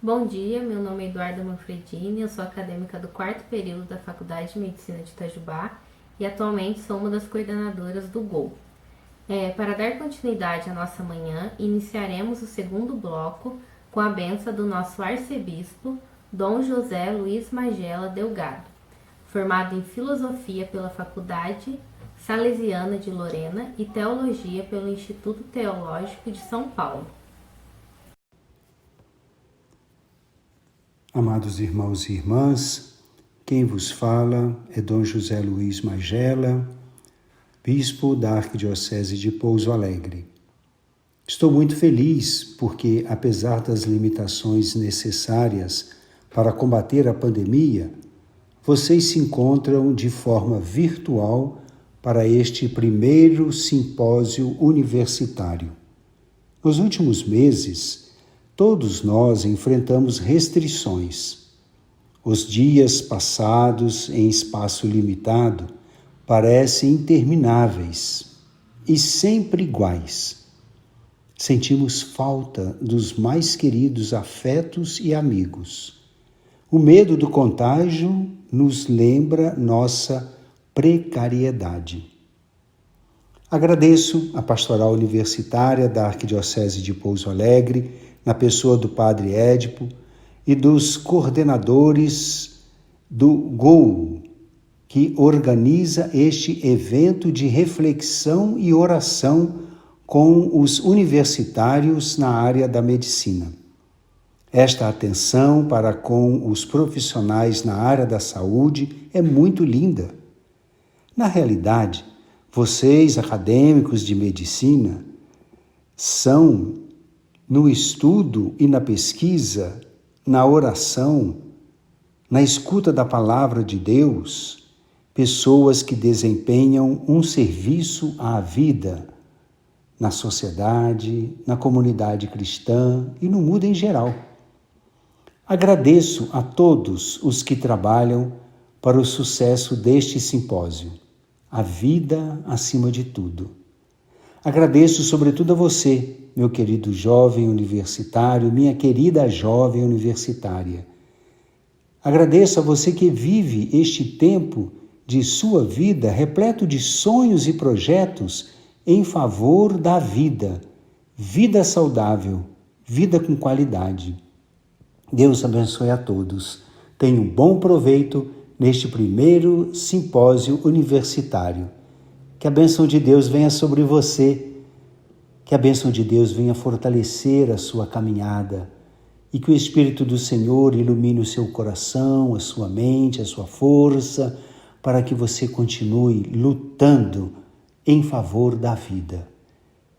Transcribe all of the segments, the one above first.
Bom dia, meu nome é Eduarda Manfredini, eu sou acadêmica do 4º período da Faculdade de Medicina de Itajubá e atualmente sou uma das coordenadoras do GOL. Para dar continuidade à nossa manhã, iniciaremos o segundo bloco com a benção do nosso arcebispo, Dom José Luiz Magela Delgado, formado em Filosofia pela Faculdade Salesiana de Lorena e Teologia pelo Instituto Teológico de São Paulo. Amados irmãos e irmãs, quem vos fala é Dom José Luiz Magela, bispo da Arquidiocese de Pouso Alegre. Estou muito feliz porque, apesar das limitações necessárias para combater a pandemia, vocês se encontram de forma virtual para este primeiro simpósio universitário. Nos últimos meses, todos nós enfrentamos restrições. Os dias passados em espaço limitado parecem intermináveis e sempre iguais. Sentimos falta dos mais queridos afetos e amigos. O medo do contágio nos lembra nossa precariedade. Agradeço a Pastoral Universitária da Arquidiocese de Pouso Alegre, na pessoa do Padre Édipo e dos coordenadores do GOL, que organiza este evento de reflexão e oração com os universitários na área da medicina. Esta atenção para com os profissionais na área da saúde é muito linda. Na realidade, vocês, acadêmicos de medicina, são, no estudo e na pesquisa, na oração, na escuta da palavra de Deus, pessoas que desempenham um serviço à vida, na sociedade, na comunidade cristã e no mundo em geral. Agradeço a todos os que trabalham para o sucesso deste simpósio. A vida acima de tudo. Agradeço sobretudo a você, meu querido jovem universitário, minha querida jovem universitária. Agradeço a você que vive este tempo de sua vida repleto de sonhos e projetos em favor da vida. Vida saudável, vida com qualidade. Deus abençoe a todos. Tenha um bom proveito neste primeiro simpósio universitário. Que a bênção de Deus venha sobre você, que a bênção de Deus venha fortalecer a sua caminhada e que o Espírito do Senhor ilumine o seu coração, a sua mente, a sua força, para que você continue lutando em favor da vida.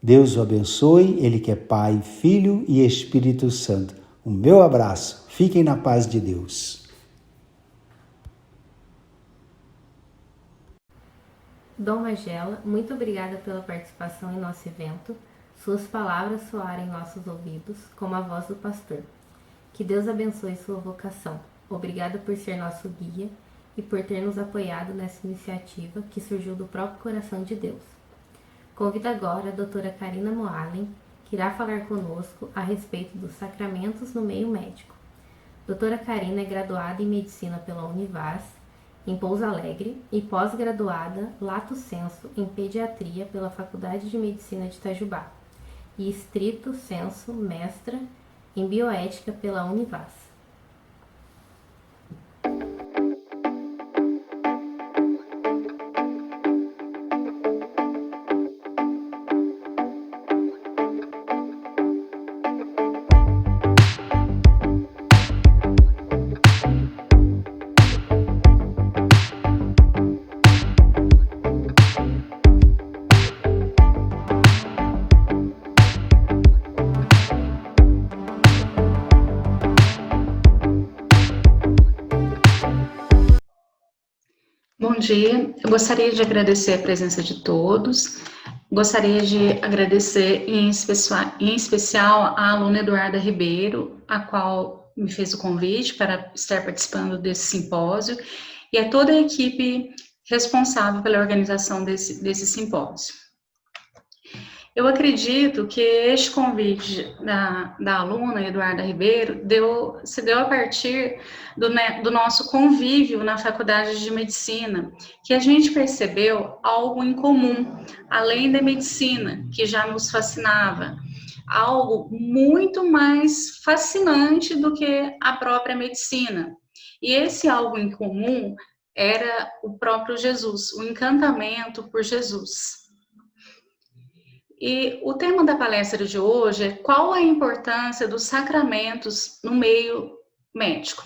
Deus o abençoe, Ele que é Pai, Filho e Espírito Santo. O meu abraço. Fiquem na paz de Deus. Dom Magela, muito obrigada pela participação em nosso evento. Suas palavras soaram em nossos ouvidos como a voz do pastor. Que Deus abençoe sua vocação. Obrigada por ser nosso guia e por ter nos apoiado nessa iniciativa que surgiu do próprio coração de Deus. Convido agora a doutora Karina Moalen, que irá falar conosco a respeito dos sacramentos no meio médico. Doutora Karina é graduada em Medicina pela Univas, em Pouso Alegre, e pós-graduada lato sensu em Pediatria pela Faculdade de Medicina de Itajubá, e stricto sensu mestra em Bioética pela Univas. Bom dia, eu gostaria de agradecer a presença de todos, gostaria de agradecer em especial a aluna Eduarda Ribeiro, a qual me fez o convite para estar participando desse simpósio, e a toda a equipe responsável pela organização desse simpósio. Eu acredito que este convite da aluna Eduarda Ribeiro se deu a partir do nosso convívio na Faculdade de Medicina, que a gente percebeu algo em comum, além da medicina, que já nos fascinava, algo muito mais fascinante do que a própria medicina. E esse algo em comum era o próprio Jesus, o encantamento por Jesus. E o tema da palestra de hoje é qual a importância dos sacramentos no meio médico.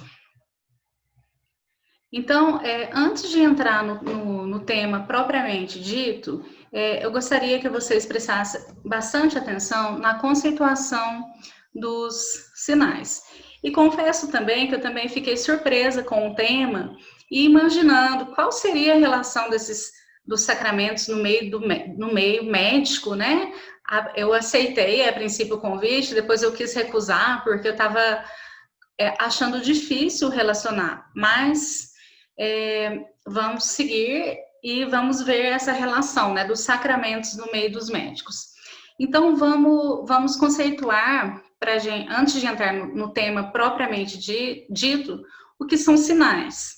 Então, antes de entrar no tema propriamente dito, eu gostaria que vocês prestassem bastante atenção na conceituação dos sinais. E confesso também que eu também fiquei surpresa com o tema e imaginando qual seria a relação dos sacramentos no meio médico, né? Eu aceitei a princípio o convite, depois eu quis recusar, porque eu estava achando difícil relacionar, mas vamos seguir e vamos ver essa relação, né, dos sacramentos no meio dos médicos. Então, vamos conceituar, antes de entrar no tema propriamente dito, o que são sinais.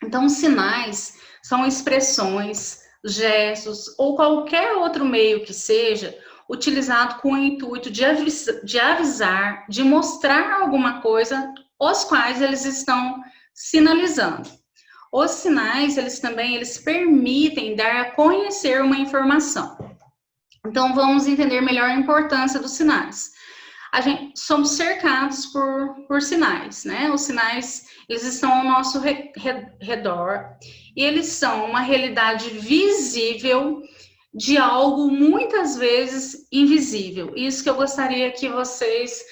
Então, os sinais são expressões, gestos ou qualquer outro meio que seja utilizado com o intuito de avisar, de mostrar alguma coisa, os quais eles estão sinalizando. Os sinais, eles permitem dar a conhecer uma informação. Então, vamos entender melhor a importância dos sinais. Somos cercados por sinais, né? Os sinais, eles estão ao nosso redor e eles são uma realidade visível de algo muitas vezes invisível. Isso que eu gostaria que vocês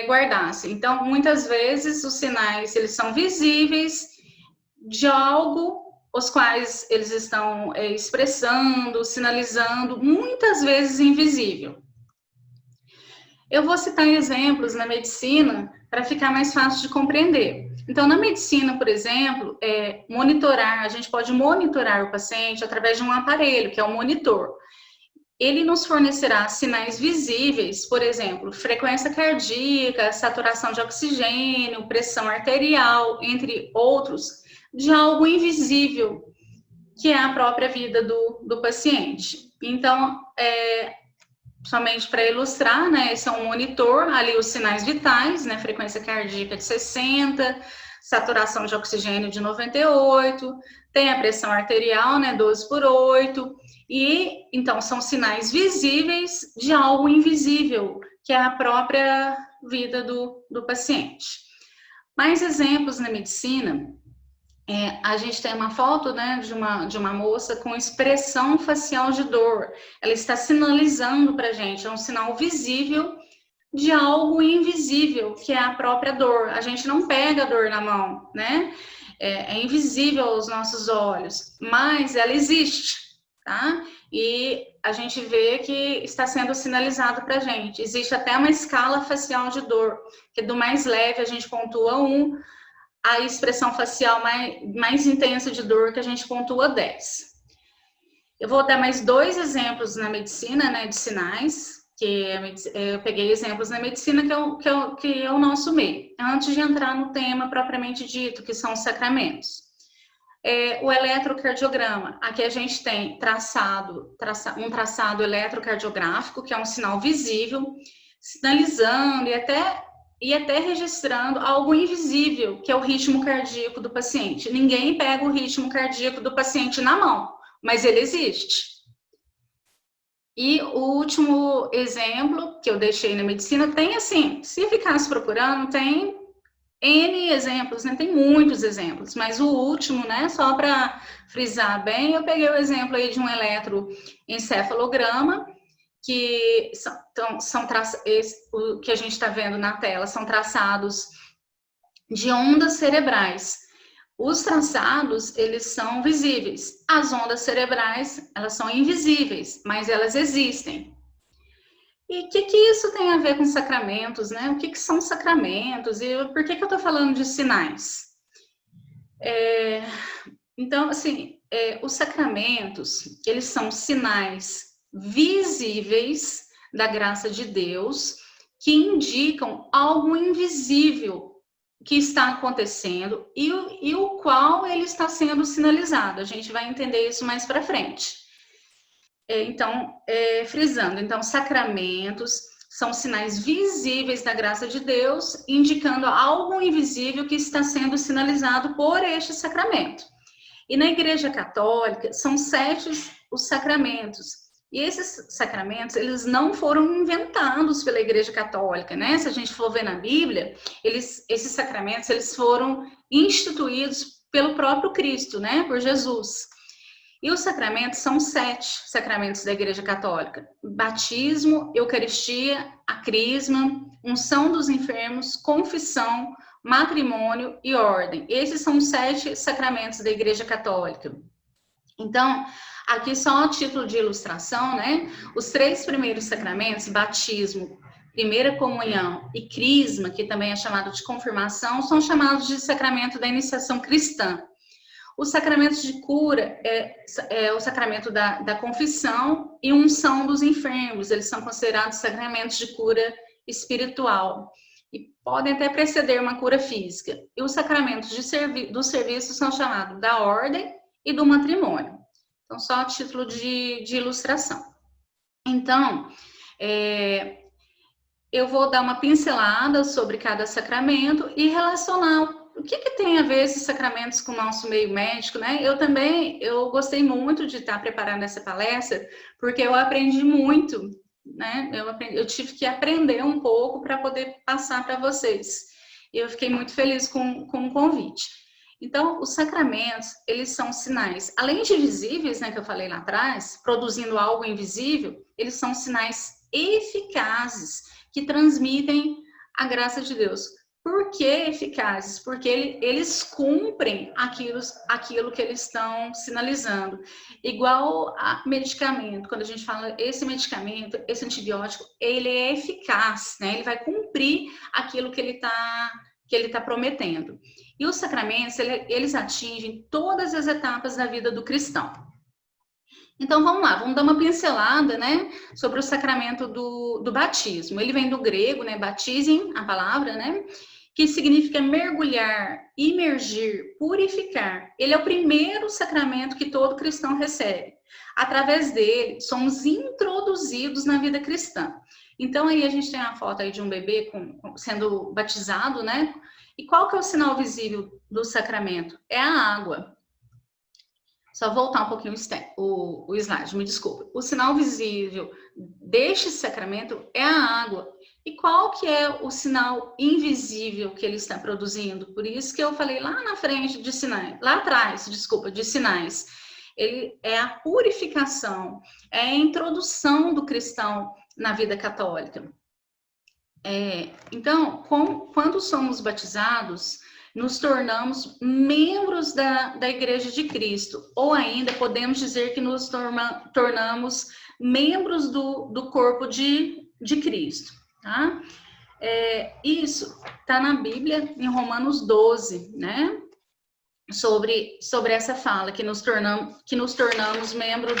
guardassem. Então, muitas vezes os sinais, eles são visíveis de algo os quais eles estão expressando, sinalizando, muitas vezes invisível. Eu vou citar exemplos na medicina para ficar mais fácil de compreender. Então, na medicina, por exemplo, a gente pode monitorar o paciente através de um aparelho, que é o monitor. Ele nos fornecerá sinais visíveis, por exemplo, frequência cardíaca, saturação de oxigênio, pressão arterial, entre outros, de algo invisível, que é a própria vida do paciente. Então, somente para ilustrar, né, esse é um monitor, ali os sinais vitais, né, frequência cardíaca de 60, saturação de oxigênio de 98, tem a pressão arterial, né, 12/8, e então são sinais visíveis de algo invisível, que é a própria vida do paciente. Mais exemplos na medicina, a gente tem uma foto, né, de uma moça com expressão facial de dor. Ela está sinalizando para a gente, é um sinal visível de algo invisível, que é a própria dor. A gente não pega a dor na mão, né? É invisível aos nossos olhos, mas ela existe, tá? E a gente vê que está sendo sinalizado para a gente. Existe até uma escala facial de dor, que do mais leve a gente pontua 1, a expressão facial mais intensa de dor que a gente pontua 10. Eu vou dar mais 2 exemplos na medicina, né, de sinais, que eu peguei exemplos na medicina que é o nosso meio. Antes de entrar no tema propriamente dito, que são os sacramentos. O eletrocardiograma. Aqui a gente tem um traçado eletrocardiográfico, que é um sinal visível, sinalizando e até registrando algo invisível, que é o ritmo cardíaco do paciente. Ninguém pega o ritmo cardíaco do paciente na mão, mas ele existe. E o último exemplo que eu deixei na medicina tem assim, se ficasse procurando, tem N exemplos, né? Tem muitos exemplos, mas o último, né, só para frisar bem, eu peguei o exemplo aí de um eletroencefalograma, que o que a gente está vendo na tela são traçados de ondas cerebrais. Os traçados, eles são visíveis. As ondas cerebrais, elas são invisíveis, mas elas existem. E o que isso tem a ver com sacramentos, né? O que são sacramentos? E por que eu estou falando de sinais? Então, assim, os sacramentos, eles são sinais visíveis da graça de Deus que indicam algo invisível que está acontecendo e o qual ele está sendo sinalizado. A gente vai entender isso mais para frente. Então, frisando, então, sacramentos são sinais visíveis da graça de Deus, indicando algo invisível que está sendo sinalizado por este sacramento. E na Igreja Católica, são 7 os sacramentos. E esses sacramentos, eles não foram inventados pela Igreja Católica, né? Se a gente for ver na Bíblia, esses sacramentos, eles foram instituídos pelo próprio Cristo, né? Por Jesus. E os sacramentos são 7 sacramentos da Igreja Católica: batismo, eucaristia, a crisma, unção dos enfermos, confissão, matrimônio e ordem. Esses são os 7 sacramentos da Igreja Católica. Então, aqui só a título de ilustração, né? Os 3 primeiros sacramentos, batismo, primeira comunhão e crisma, que também é chamado de confirmação, são chamados de sacramento da iniciação cristã. Os sacramentos de cura é o sacramento da confissão e unção dos enfermos. Eles são considerados sacramentos de cura espiritual e podem até preceder uma cura física. E os sacramentos do serviço são chamados da ordem e do matrimônio. Então, só a título de ilustração. Então, eu vou dar uma pincelada sobre cada sacramento e relacionar o que tem a ver esses sacramentos com o nosso meio médico, né? Eu gostei muito de estar preparando essa palestra, porque eu aprendi muito, né? Eu tive que aprender um pouco para poder passar para vocês. E eu fiquei muito feliz com o convite. Então, os sacramentos, eles são sinais, além de visíveis, né, que eu falei lá atrás, produzindo algo invisível, eles são sinais eficazes que transmitem a graça de Deus. Por que eficazes? Porque eles cumprem aquilo que eles estão sinalizando. Igual a medicamento, quando a gente fala esse medicamento, esse antibiótico, ele é eficaz, né? Ele vai cumprir aquilo que ele está prometendo. E os sacramentos, eles atingem todas as etapas da vida do cristão. Então, vamos lá, vamos dar uma pincelada, né, sobre o sacramento do batismo. Ele vem do grego, né, batizem, a palavra, né, que significa mergulhar, imergir, purificar. Ele é o primeiro sacramento que todo cristão recebe. Através dele, somos introduzidos na vida cristã. Então, aí a gente tem a foto aí de um bebê sendo batizado, né? E qual que é o sinal visível do sacramento? É a água. Só voltar um pouquinho o slide, me desculpe. O sinal visível deste sacramento é a água. E qual que é o sinal invisível que ele está produzindo? Por isso que eu falei lá na frente de sinais, lá atrás, desculpa, de sinais. Ele é a purificação, é a introdução do cristão na vida católica. Então, quando somos batizados, nos tornamos membros da Igreja de Cristo, ou ainda podemos dizer que nos tornamos membros do corpo de Cristo, tá? Isso está na Bíblia, em Romanos 12, né? Sobre essa fala, que nos tornamos membro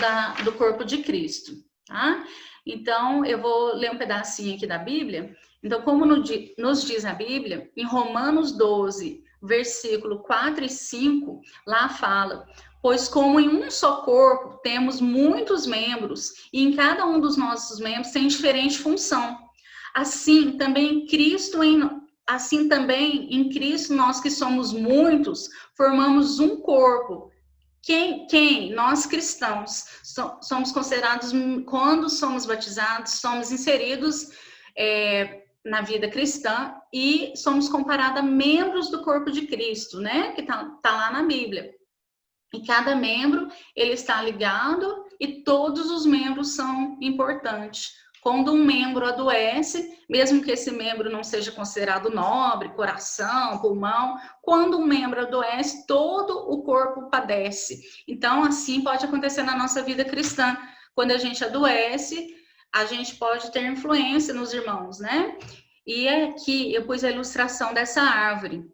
do corpo de Cristo, tá? Então, eu vou ler um pedacinho aqui da Bíblia. Então, como nos diz a Bíblia, em Romanos 12, versículo 4 e 5, lá fala: pois como em um só corpo temos muitos membros, e em cada um dos nossos membros tem diferente função. Assim também em Cristo, nós que somos muitos, formamos um corpo. Quem? Nós cristãos. Somos considerados, quando somos batizados, somos inseridos na vida cristã e somos comparados a membros do corpo de Cristo, né? Que tá lá na Bíblia. E cada membro, ele está ligado e todos os membros são importantes. Quando um membro adoece, mesmo que esse membro não seja considerado nobre, coração, pulmão, quando um membro adoece, todo o corpo padece. Então, assim pode acontecer na nossa vida cristã. Quando a gente adoece, a gente pode ter influência nos irmãos, né? E aqui eu pus a ilustração dessa árvore.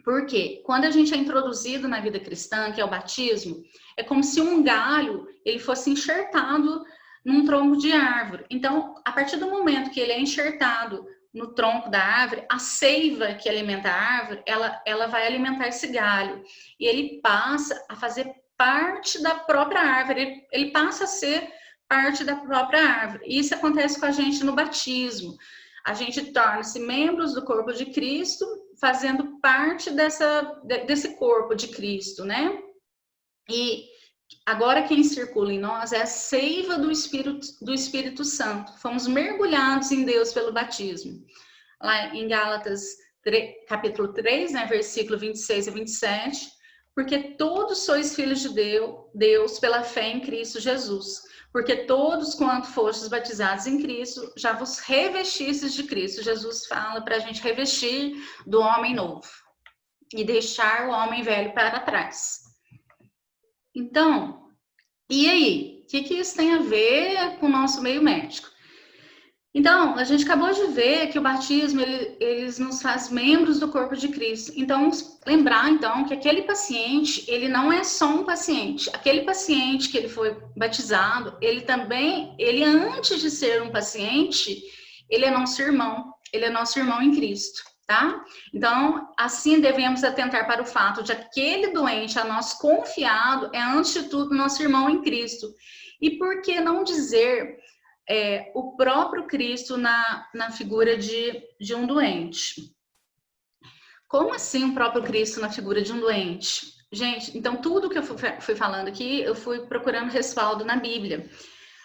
Por quê? Quando a gente é introduzido na vida cristã, que é o batismo, é como se um galho ele fosse enxertado num tronco de árvore. Então, a partir do momento que ele é enxertado no tronco da árvore, a seiva que alimenta a árvore, ela vai alimentar esse galho. E ele passa a fazer parte da própria árvore, ele passa a ser parte da própria árvore. E isso acontece com a gente no batismo. A gente torna-se membros do corpo de Cristo, fazendo parte desse corpo de Cristo, né? E agora quem circula em nós é a seiva do Espírito Santo. Fomos mergulhados em Deus pelo batismo. Lá em Gálatas, capítulo 3, né, versículo 26 a 27, porque todos sois filhos de Deus pela fé em Cristo Jesus. Porque todos quanto fostes batizados em Cristo, já vos revestistes de Cristo. Jesus fala para a gente revestir do homem novo e deixar o homem velho para trás. Então, e aí? O que isso tem a ver com o nosso meio médico? Então, a gente acabou de ver que o batismo, ele nos faz membros do corpo de Cristo. Então, lembrar, então, que aquele paciente, ele não é só um paciente. Aquele paciente que ele foi batizado, ele antes de ser um paciente, ele é nosso irmão. Ele é nosso irmão em Cristo, tá? Então, assim, devemos atentar para o fato de aquele doente a nós confiado é, antes de tudo, nosso irmão em Cristo. E por que não dizer o próprio Cristo na figura de um doente? Como assim o próprio Cristo na figura de um doente? Gente, então tudo que eu fui falando aqui, eu fui procurando respaldo na Bíblia.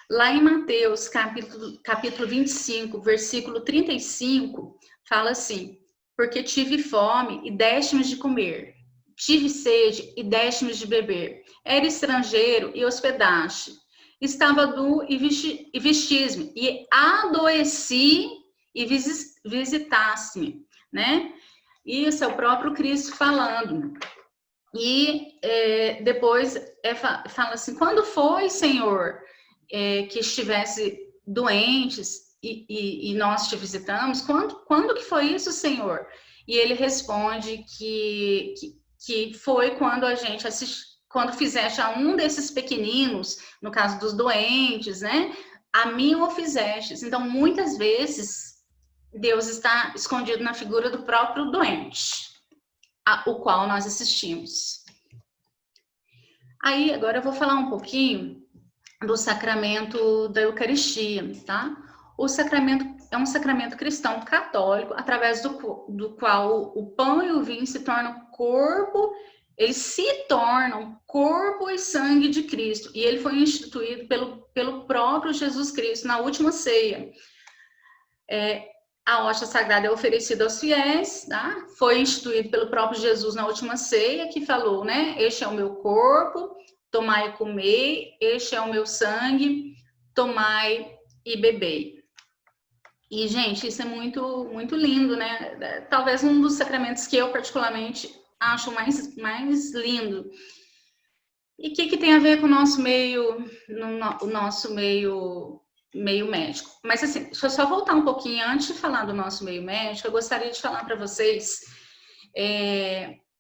Lá em Mateus, capítulo 25, versículo 35, fala assim: porque tive fome e deste-me de comer, tive sede e deste-me de beber, era estrangeiro e hospedaste, estava nu e vestiste-me, e adoeci e visitaste-me, né? Isso é o próprio Cristo falando. E depois fala assim: quando foi, Senhor, que estivesse doentes e nós te visitamos? Quando que foi isso, Senhor? E ele responde que foi quando a gente quando fizeste a um desses pequeninos, no caso dos doentes, né? A mim o fizestes. Então, muitas vezes, Deus está escondido na figura do próprio doente, o qual nós assistimos. Aí, agora eu vou falar um pouquinho do sacramento da Eucaristia, tá? O sacramento é um sacramento cristão católico, através do qual o pão e o vinho se tornam corpo, eles se tornam corpo e sangue de Cristo. E ele foi instituído pelo próprio Jesus Cristo na última ceia. A hóstia sagrada é oferecida aos fiéis, tá? Foi instituído pelo próprio Jesus na última ceia, que falou, né? Este é o meu corpo, tomai e comei, este é o meu sangue, tomai e bebei. E, gente, isso é muito, muito lindo, né? Talvez um dos sacramentos que eu, particularmente, acho mais lindo. E o que tem a ver com o nosso meio, o nosso meio médico? Mas, assim, deixa eu só voltar um pouquinho. Antes de falar do nosso meio médico, eu gostaria de falar para vocês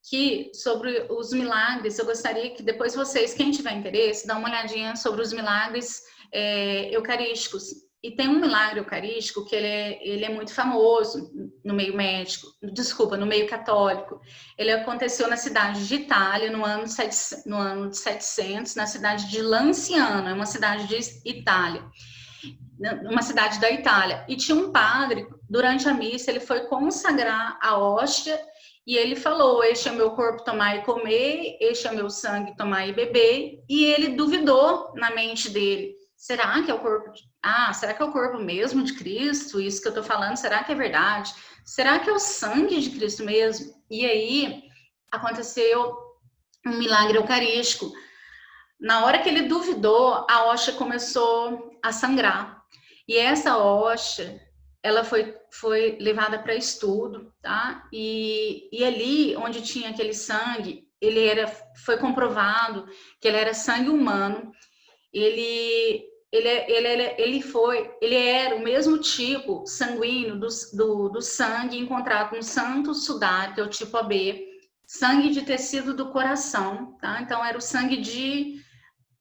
que sobre os milagres, eu gostaria que depois vocês, quem tiver interesse, dá uma olhadinha sobre os milagres eucarísticos. E tem um milagre eucarístico que ele é muito famoso no meio médico, no meio católico. Ele aconteceu na cidade de Itália, no ano de 700, na cidade de Lanciano, é uma cidade de Itália, uma cidade da Itália. E tinha um padre, durante a missa, ele foi consagrar a hóstia e ele falou: este é meu corpo, tomai e comer, este é meu sangue, tomai e beber. E ele duvidou na mente dele: será que é o corpo será que é o corpo mesmo de Cristo? Isso que eu tô falando, será que é verdade? Será que é o sangue de Cristo mesmo? E aí aconteceu um milagre eucarístico. Na hora que ele duvidou, a hóstia começou a sangrar. E essa hóstia, ela foi levada para estudo, tá? E ali onde tinha aquele sangue, foi comprovado que ele era sangue humano. Ele era o mesmo tipo sanguíneo do sangue encontrado no santo sudário, que é o tipo AB, sangue de tecido do coração, tá? Então era o sangue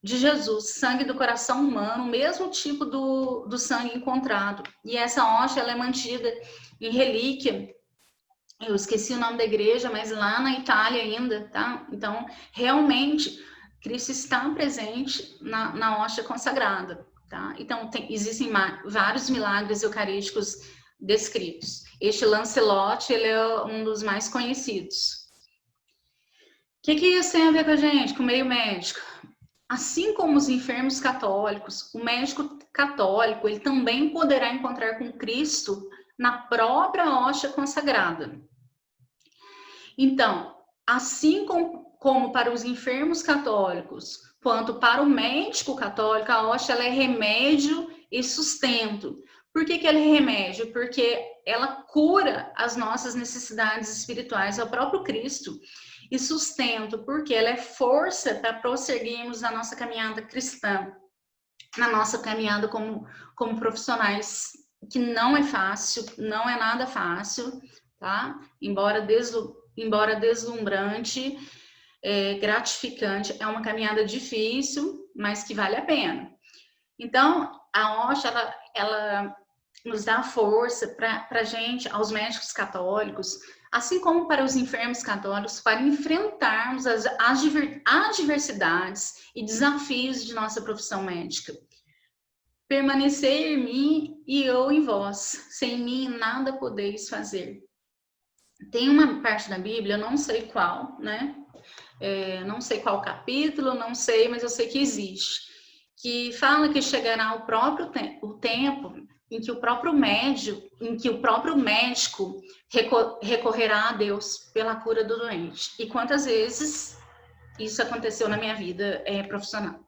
de Jesus, sangue do coração humano, o mesmo tipo do sangue encontrado. E essa hóstia, ela é mantida em relíquia. Eu esqueci o nome da igreja, mas lá na Itália ainda, tá? Então, realmente, Cristo está presente na hóstia consagrada, tá? Então, existem vários milagres eucarísticos descritos. Este Lancelot, ele é um dos mais conhecidos. O que isso tem a ver com a gente, com o meio médico? Assim como os enfermos católicos, o médico católico, ele também poderá encontrar com Cristo na própria hóstia consagrada. Então, assim como para os enfermos católicos, quanto para o médico católico, a hóstia ela é remédio e sustento. Por que ela é remédio? Porque ela cura as nossas necessidades espirituais, é o próprio Cristo. E sustento, porque ela é força para prosseguirmos na nossa caminhada cristã, na nossa caminhada como profissionais, que não é fácil, não é nada fácil, tá? Embora deslumbrante, gratificante, é uma caminhada difícil, mas que vale a pena. Então, a hóstia, ela nos dá força para a gente, aos médicos católicos, assim como para os enfermos católicos, para enfrentarmos as adversidades e desafios de nossa profissão médica. Permanecer em mim e eu em vós, sem mim nada podeis fazer. Tem uma parte da Bíblia, eu não sei qual, né? Não sei qual capítulo, não sei, mas eu sei que existe, que fala que chegará o tempo em que o próprio médico recorrerá a Deus pela cura do doente. E quantas vezes isso aconteceu na minha vida profissional.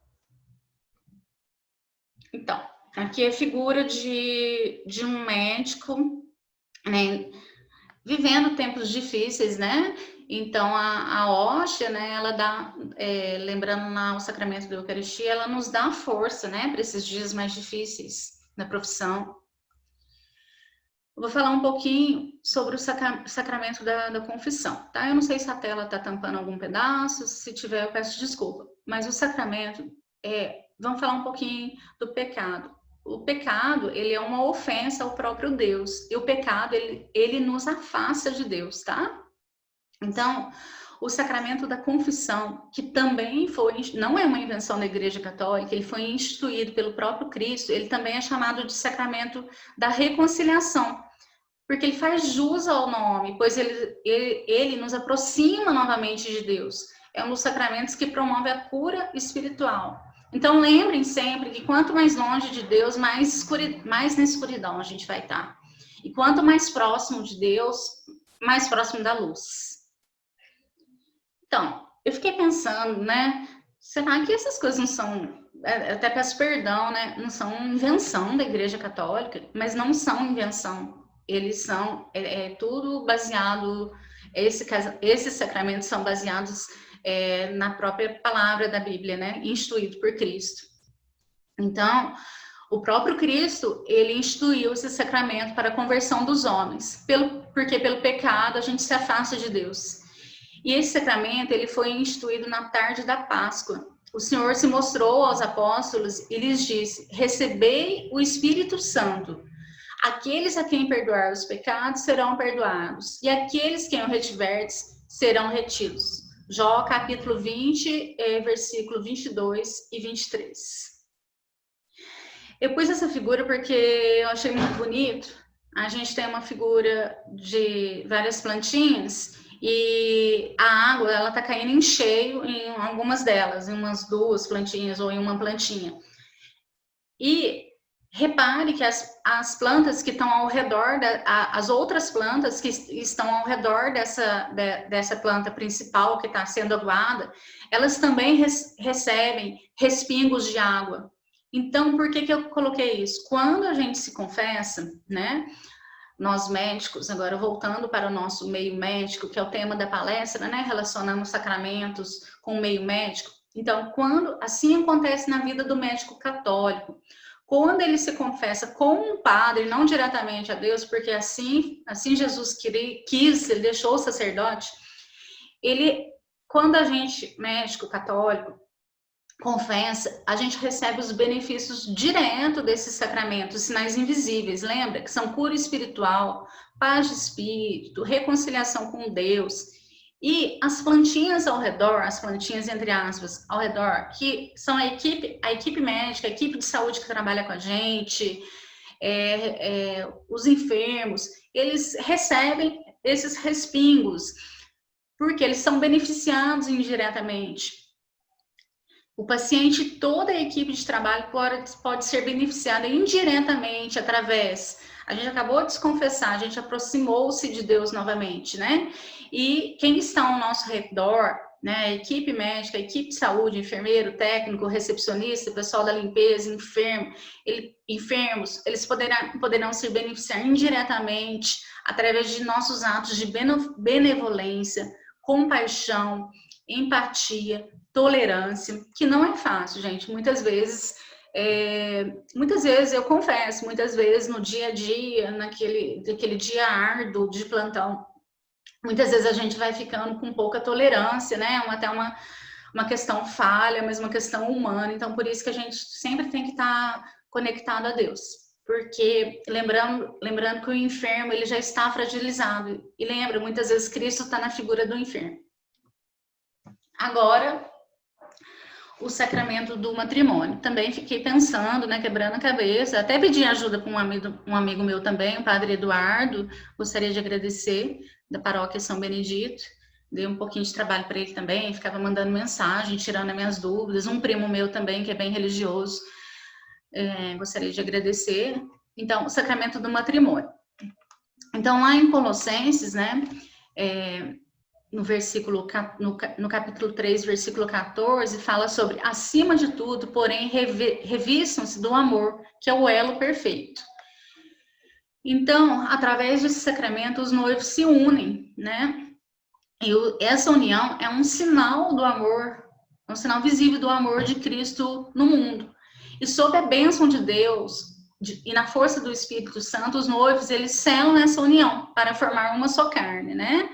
Então, aqui é a figura de um médico, né, vivendo tempos difíceis, né? Então, a hóstia, né, ela dá, lembrando lá o sacramento da Eucaristia, ela nos dá força, né, para esses dias mais difíceis na profissão. Eu vou falar um pouquinho sobre o sacramento da confissão, tá? Eu não sei se a tela tá tampando algum pedaço, se tiver eu peço desculpa, mas o sacramento vamos falar um pouquinho do pecado. O pecado, ele é uma ofensa ao próprio Deus, e o pecado, ele nos afasta de Deus, tá? Então, o sacramento da confissão, que também não é uma invenção da Igreja Católica, ele foi instituído pelo próprio Cristo, ele também é chamado de sacramento da reconciliação, porque ele faz jus ao nome, pois ele nos aproxima novamente de Deus. É um dos sacramentos que promove a cura espiritual. Então, lembrem sempre que quanto mais longe de Deus, mais na escuridão a gente vai estar. E quanto mais próximo de Deus, mais próximo da luz. Então, eu fiquei pensando, né? Será que essas coisas não são, até peço perdão, né? Não são invenção da Igreja Católica, mas não são invenção. Eles são, tudo baseado, esses sacramentos são baseados na própria palavra da Bíblia, né? Instituído por Cristo. Então, o próprio Cristo, ele instituiu esse sacramento para a conversão dos homens, porque pelo pecado a gente se afasta de Deus. E esse sacramento, ele foi instituído na tarde da Páscoa. O Senhor se mostrou aos apóstolos e lhes disse: recebei o Espírito Santo. Aqueles a quem perdoar os pecados serão perdoados, e aqueles quem o retiverdes serão retidos. Jó, capítulo 20, versículo 22 e 23. Eu pus essa figura porque eu achei muito bonito. A gente tem uma figura de várias plantinhas e a água, ela tá caindo em cheio em algumas delas, em umas 2 plantinhas ou em uma plantinha. E repare que as plantas que estão ao redor, as outras plantas que estão ao redor dessa planta principal que está sendo aguada, elas também recebem respingos de água. Então, por que eu coloquei isso? Quando a gente se confessa, né? Nós médicos, agora voltando para o nosso meio médico, que é o tema da palestra, né? Relacionando sacramentos com o meio médico. Então, assim acontece na vida do médico católico. Quando ele se confessa com um padre, não diretamente a Deus, porque assim Jesus quis, ele deixou o sacerdote, quando a gente, médico católico, confessa, a gente recebe os benefícios direto desses sacramentos, sinais invisíveis, lembra? Que são cura espiritual, paz de espírito, reconciliação com Deus. E as plantinhas ao redor, as plantinhas entre aspas, ao redor, que são a equipe médica, a equipe de saúde que trabalha com a gente, os enfermos, eles recebem esses respingos, porque eles são beneficiados indiretamente. O paciente, toda a equipe de trabalho pode ser beneficiada indiretamente através. A gente acabou de se confessar, a gente aproximou-se de Deus novamente, né? E quem está ao nosso redor, né? A equipe médica, a equipe de saúde, enfermeiro, técnico, recepcionista, pessoal da limpeza, enfermos, eles poderão se beneficiar indiretamente através de nossos atos de benevolência, compaixão, empatia, tolerância, que não é fácil, gente. Muitas vezes eu confesso, muitas vezes no dia a dia, naquele dia árduo de plantão, muitas vezes a gente vai ficando com pouca tolerância, né? Até uma questão falha, mas uma questão humana. Então, por isso que a gente sempre tem que estar conectado a Deus. Porque, lembrando que o enfermo, ele já está fragilizado. E lembra, muitas vezes Cristo está na figura do enfermo. Agora, o sacramento do matrimônio. Também fiquei pensando, né, quebrando a cabeça. Até pedi ajuda para um amigo meu também, o padre Eduardo. Gostaria de agradecer, da paróquia São Benedito. Dei um pouquinho de trabalho para ele também, ficava mandando mensagem, tirando as minhas dúvidas. Um primo meu também, que é bem religioso. Gostaria de agradecer. Então, o sacramento do matrimônio. Então, lá em Colossenses, né, no capítulo 3, versículo 14, fala sobre, acima de tudo, porém, revistam-se do amor, que é o elo perfeito. Então, através desse sacramento, os noivos se unem, né? E essa união é um sinal do amor, um sinal visível do amor de Cristo no mundo. E sob a bênção de Deus e na força do Espírito Santo, os noivos, eles selam essa união para formar uma só carne, né?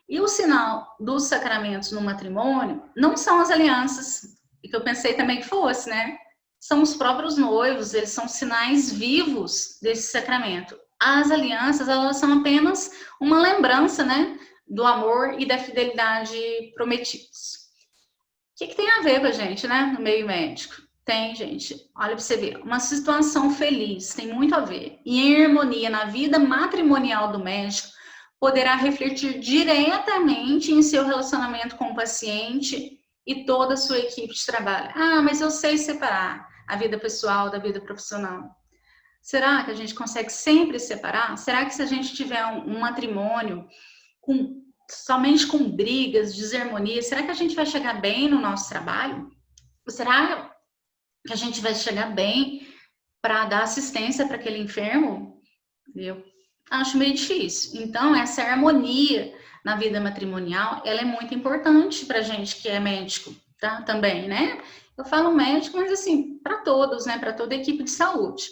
E o sinal dos sacramentos no matrimônio não são as alianças, que eu pensei também que fosse, né? São os próprios noivos, eles são sinais vivos desse sacramento. As alianças, elas são apenas uma lembrança, né, do amor e da fidelidade prometidos. O que tem a ver com a gente, né, no meio médico? Tem, gente, olha para você ver, uma situação feliz, tem muito a ver. E em harmonia na vida matrimonial do médico, poderá refletir diretamente em seu relacionamento com o paciente e toda a sua equipe de trabalho. Ah, mas eu sei separar a vida pessoal da vida profissional. Será que a gente consegue sempre separar? Será que se a gente tiver um matrimônio somente com brigas, desarmonia, será que a gente vai chegar bem no nosso trabalho? Será que a gente vai chegar bem para dar assistência para aquele enfermo? Eu acho meio difícil. Então, essa harmonia na vida matrimonial, ela é muito importante para a gente que é médico, tá? Também, né? Eu falo médico, mas assim, para todos, né? Para toda a equipe de saúde.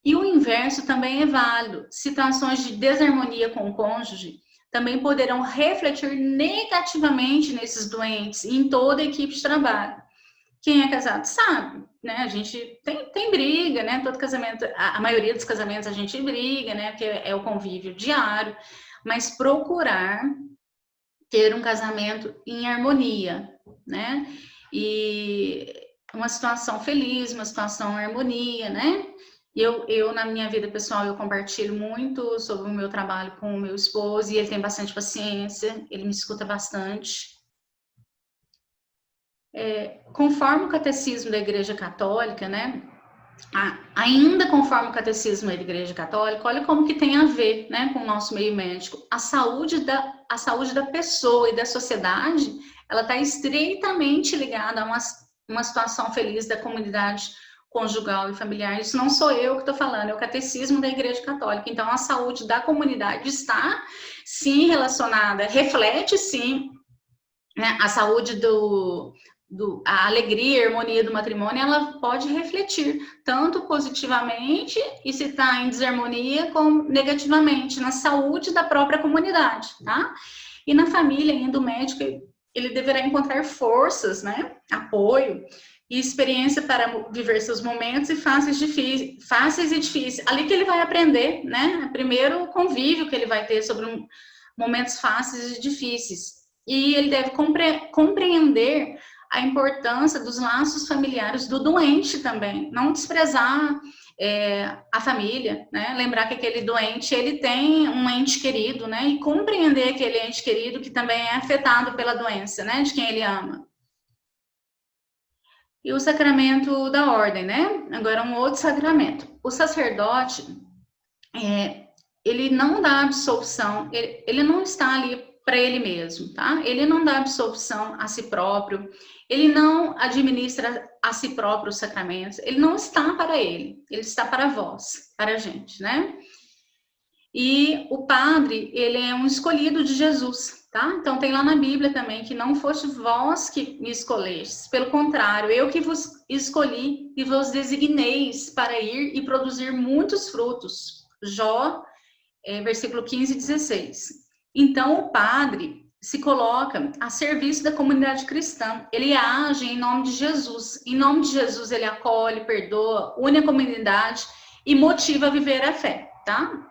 E o inverso também é válido. Situações de desarmonia com o cônjuge também poderão refletir negativamente nesses doentes e em toda a equipe de trabalho. Quem é casado sabe, né? A gente tem briga, né? Todo casamento, a maioria dos casamentos a gente briga, né? Porque é o convívio diário, mas procurar ter um casamento em harmonia, né? E uma situação feliz, uma situação em harmonia, né? Eu, na minha vida pessoal, eu compartilho muito sobre o meu trabalho com o meu esposo e ele tem bastante paciência, ele me escuta bastante. Conforme o catecismo da Igreja Católica, né? Ainda conforme o catecismo da Igreja Católica, olha como que tem a ver, né, com o nosso meio médico. A saúde da pessoa e da sociedade, ela está estreitamente ligada a uma situação feliz da comunidade conjugal e familiar. Isso não sou eu que estou falando, é o catecismo da Igreja Católica. Então, a saúde da comunidade está, sim, relacionada, reflete, sim, né, a saúde a alegria e a harmonia do matrimônio, ela pode refletir tanto positivamente e se está em desarmonia, como negativamente na saúde da própria comunidade, tá? E na família, ainda o médico, ele deverá encontrar forças, né, apoio, e experiência para viver seus momentos e fáceis e difíceis. Ali que ele vai aprender, né? Primeiro o convívio que ele vai ter sobre momentos fáceis e difíceis. E ele deve compreender a importância dos laços familiares do doente também, não desprezar a família, né? Lembrar que aquele doente, ele tem um ente querido, né? E compreender aquele ente querido que também é afetado pela doença, né? De quem ele ama. E o sacramento da ordem, né? Agora um outro sacramento. O sacerdote, ele não dá absolução, ele não está ali para ele mesmo, tá? Ele não dá absolução a si próprio, ele não administra a si próprio os sacramentos, ele não está para ele está para vós, para a gente, né? E o padre, ele é um escolhido de Jesus, tá? Então tem lá na Bíblia também que não foste vós que me escolhestes, pelo contrário, eu que vos escolhi e vos designeis para ir e produzir muitos frutos. Jó, versículo 15 e 16. Então o padre se coloca a serviço da comunidade cristã, ele age em nome de Jesus. Em nome de Jesus ele acolhe, perdoa, une a comunidade e motiva a viver a fé, tá?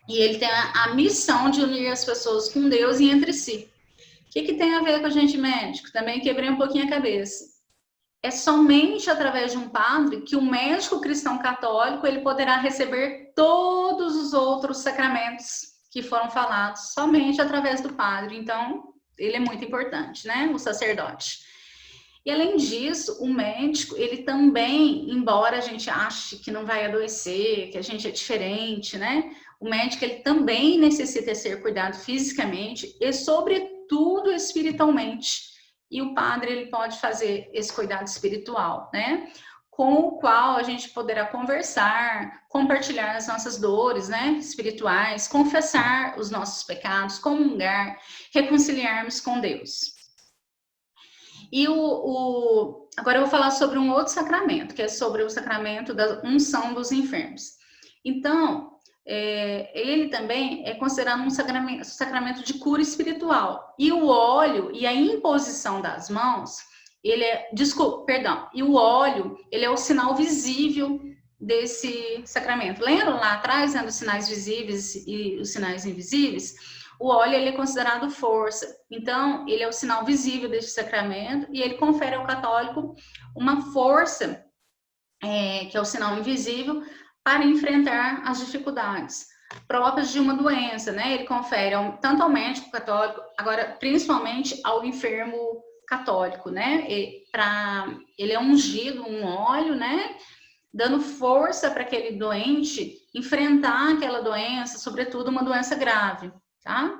E ele tem a missão de unir as pessoas com Deus e entre si. O que tem a ver com a gente médico? Também quebrei um pouquinho a cabeça. É somente através de um padre que o médico cristão católico ele poderá receber todos os outros sacramentos que foram falados, somente através do padre. Então, ele é muito importante, né? O sacerdote. E além disso, o médico, ele também, embora a gente ache que não vai adoecer, que a gente é diferente, né? O médico, ele também necessita ser cuidado fisicamente e, sobretudo, espiritualmente. E o padre, ele pode fazer esse cuidado espiritual, né? Com o qual a gente poderá conversar, compartilhar as nossas dores, né, espirituais, confessar os nossos pecados, comungar, reconciliarmos com Deus. E agora eu vou falar sobre um outro sacramento, que é sobre o sacramento da unção dos enfermos. Então, ele também é considerado um sacramento de cura espiritual. E o óleo e a imposição das mãos, e o óleo, ele é o sinal visível desse sacramento. Lembram lá atrás, né, dos sinais visíveis e os sinais invisíveis? O óleo, ele é considerado força. Então, ele é o sinal visível desse sacramento e ele confere ao católico uma força, que é o sinal invisível, para enfrentar as dificuldades próprias de uma doença, né? Ele confere tanto ao médico católico, agora principalmente ao enfermo católico, né? Ele é ungido, um óleo, né? Dando força para aquele doente enfrentar aquela doença, sobretudo uma doença grave, tá?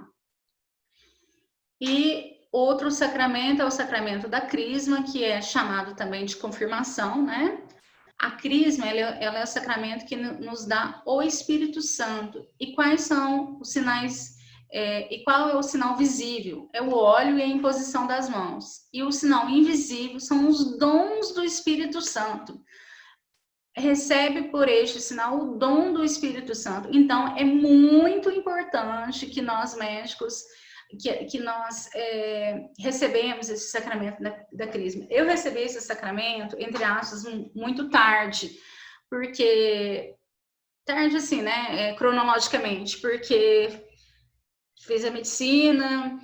E outro sacramento é o sacramento da crisma, que é chamado também de confirmação, né? A crisma, ela é o sacramento que nos dá o Espírito Santo. E quais são os sinais, e qual é o sinal visível? É o óleo e a imposição das mãos. E o sinal invisível são os dons do Espírito Santo. Recebe por este sinal o dom do Espírito Santo. Então, é muito importante que nós médicos, que nós recebemos esse sacramento da crisma. Eu recebi esse sacramento, entre aspas, muito tarde, porque... Tarde assim, né? Cronologicamente, porque fiz a medicina,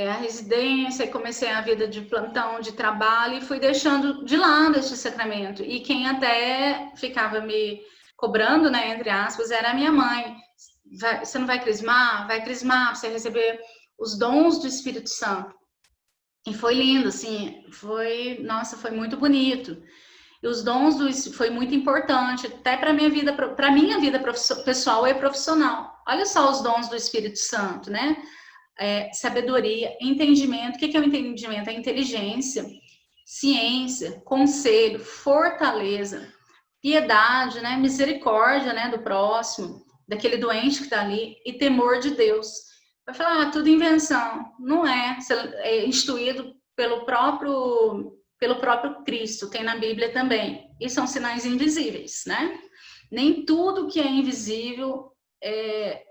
a residência, comecei a vida de plantão, de trabalho, e fui deixando de lado esse sacramento. E quem até ficava me cobrando, né, entre aspas, era a minha mãe. Você não vai crismar? Vai crismar, você receber os dons do Espírito Santo. E foi lindo, assim, foi muito bonito. E os dons foi muito importante, até para minha vida pessoal e profissional. Olha só os dons do Espírito Santo, né? Sabedoria, entendimento. O que é o entendimento? A inteligência, ciência, conselho, fortaleza, piedade, né? Misericórdia, né? Do próximo, daquele doente que está ali, e temor de Deus. Vai falar, tudo invenção. Não é. É instituído pelo próprio Cristo, tem na Bíblia também. E são sinais invisíveis, né? Nem tudo que é invisível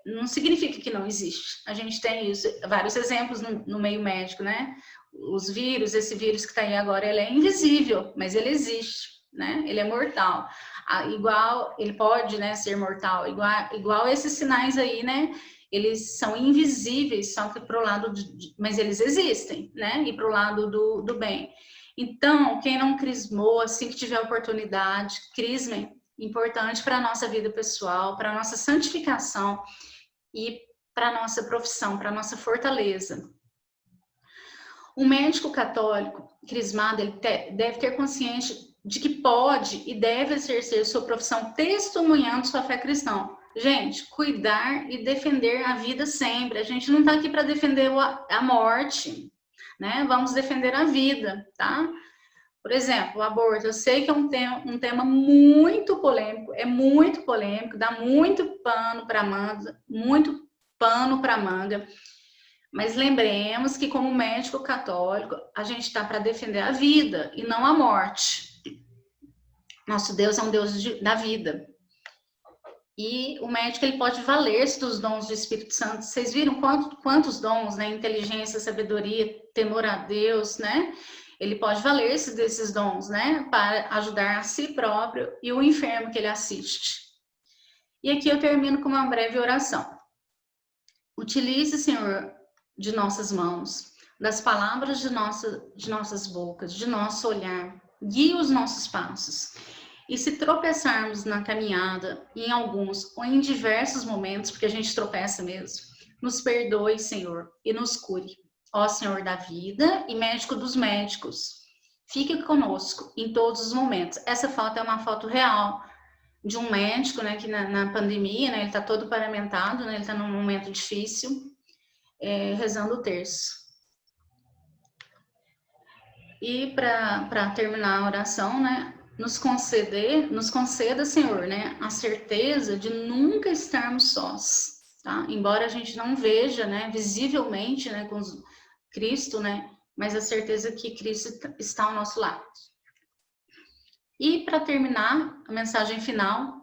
não significa que não existe. A gente tem isso, vários exemplos no meio médico, né? os vírus, esse vírus que está aí agora, ele é invisível, mas ele existe, né? Ele é mortal. Igual, ele pode, né, ser mortal, igual esses sinais aí, né? Eles são invisíveis, só que para o lado, mas eles existem, né? E para o lado do bem. Então, quem não crismou, assim que tiver oportunidade, crismem, importante para a nossa vida pessoal, para a nossa santificação e para a nossa profissão, para a nossa fortaleza. O médico católico crismado, ele deve ter consciência de que pode e deve exercer sua profissão testemunhando sua fé cristã. Gente, cuidar e defender a vida sempre. A gente não está aqui para defender a morte, né? Vamos defender a vida, tá? Por exemplo, o aborto, eu sei que é um tema muito polêmico, dá muito pano para manga, mas lembremos que como médico católico, a gente está para defender a vida e não a morte. Nosso Deus é um Deus da vida. E o médico, ele pode valer-se dos dons do Espírito Santo. Vocês viram quantos dons, né? Inteligência, sabedoria, temor a Deus, né? Ele pode valer-se desses dons, né? Para ajudar a si próprio e o enfermo que ele assiste. E aqui eu termino com uma breve oração. Utilize, Senhor, de nossas mãos, das palavras de nossas bocas, de nosso olhar. Guie os nossos passos. E se tropeçarmos na caminhada, em alguns ou em diversos momentos, porque a gente tropeça mesmo, nos perdoe, Senhor, e nos cure. Ó Senhor da vida e médico dos médicos, fique conosco em todos os momentos. Essa foto é uma foto real de um médico, né, que na pandemia, né, ele está todo paramentado, né, ele está num momento difícil, rezando o terço. E para terminar a oração, né, nos conceda, Senhor, né, a certeza de nunca estarmos sós, tá? Embora a gente não veja, né, visivelmente, né, com Cristo, né, mas a certeza que Cristo está ao nosso lado. E para terminar, a mensagem final,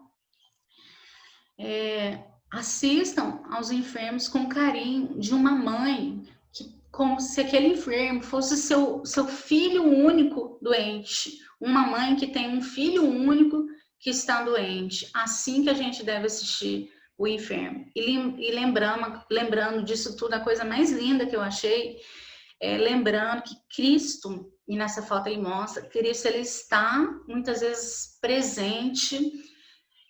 assistam aos enfermos com carinho de uma mãe, como se aquele enfermo fosse seu filho único doente, uma mãe que tem um filho único que está doente. Assim que a gente deve assistir o enfermo. E lembrando disso tudo, a coisa mais linda que eu achei, lembrando que Cristo, e nessa foto ele mostra, Cristo, ele está muitas vezes presente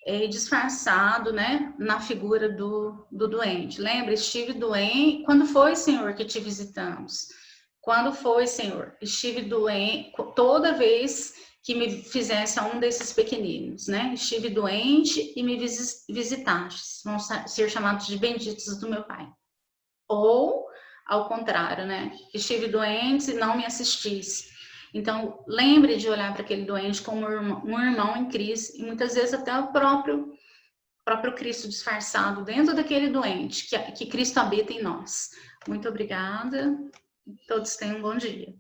e disfarçado, né, na figura do doente. Lembra? Estive doente. Quando foi, Senhor, que te visitamos? Quando foi, Senhor? Estive doente toda vez que me fizesse a um desses pequeninos, né? Estive doente e me visitaste. Vão ser chamados de benditos do meu Pai. Ou, ao contrário, né? Estive doente e não me assistisse. Então, lembre de olhar para aquele doente como um irmão em Cristo, e muitas vezes até o próprio Cristo disfarçado dentro daquele doente, que Cristo habita em nós. Muito obrigada, todos tenham um bom dia.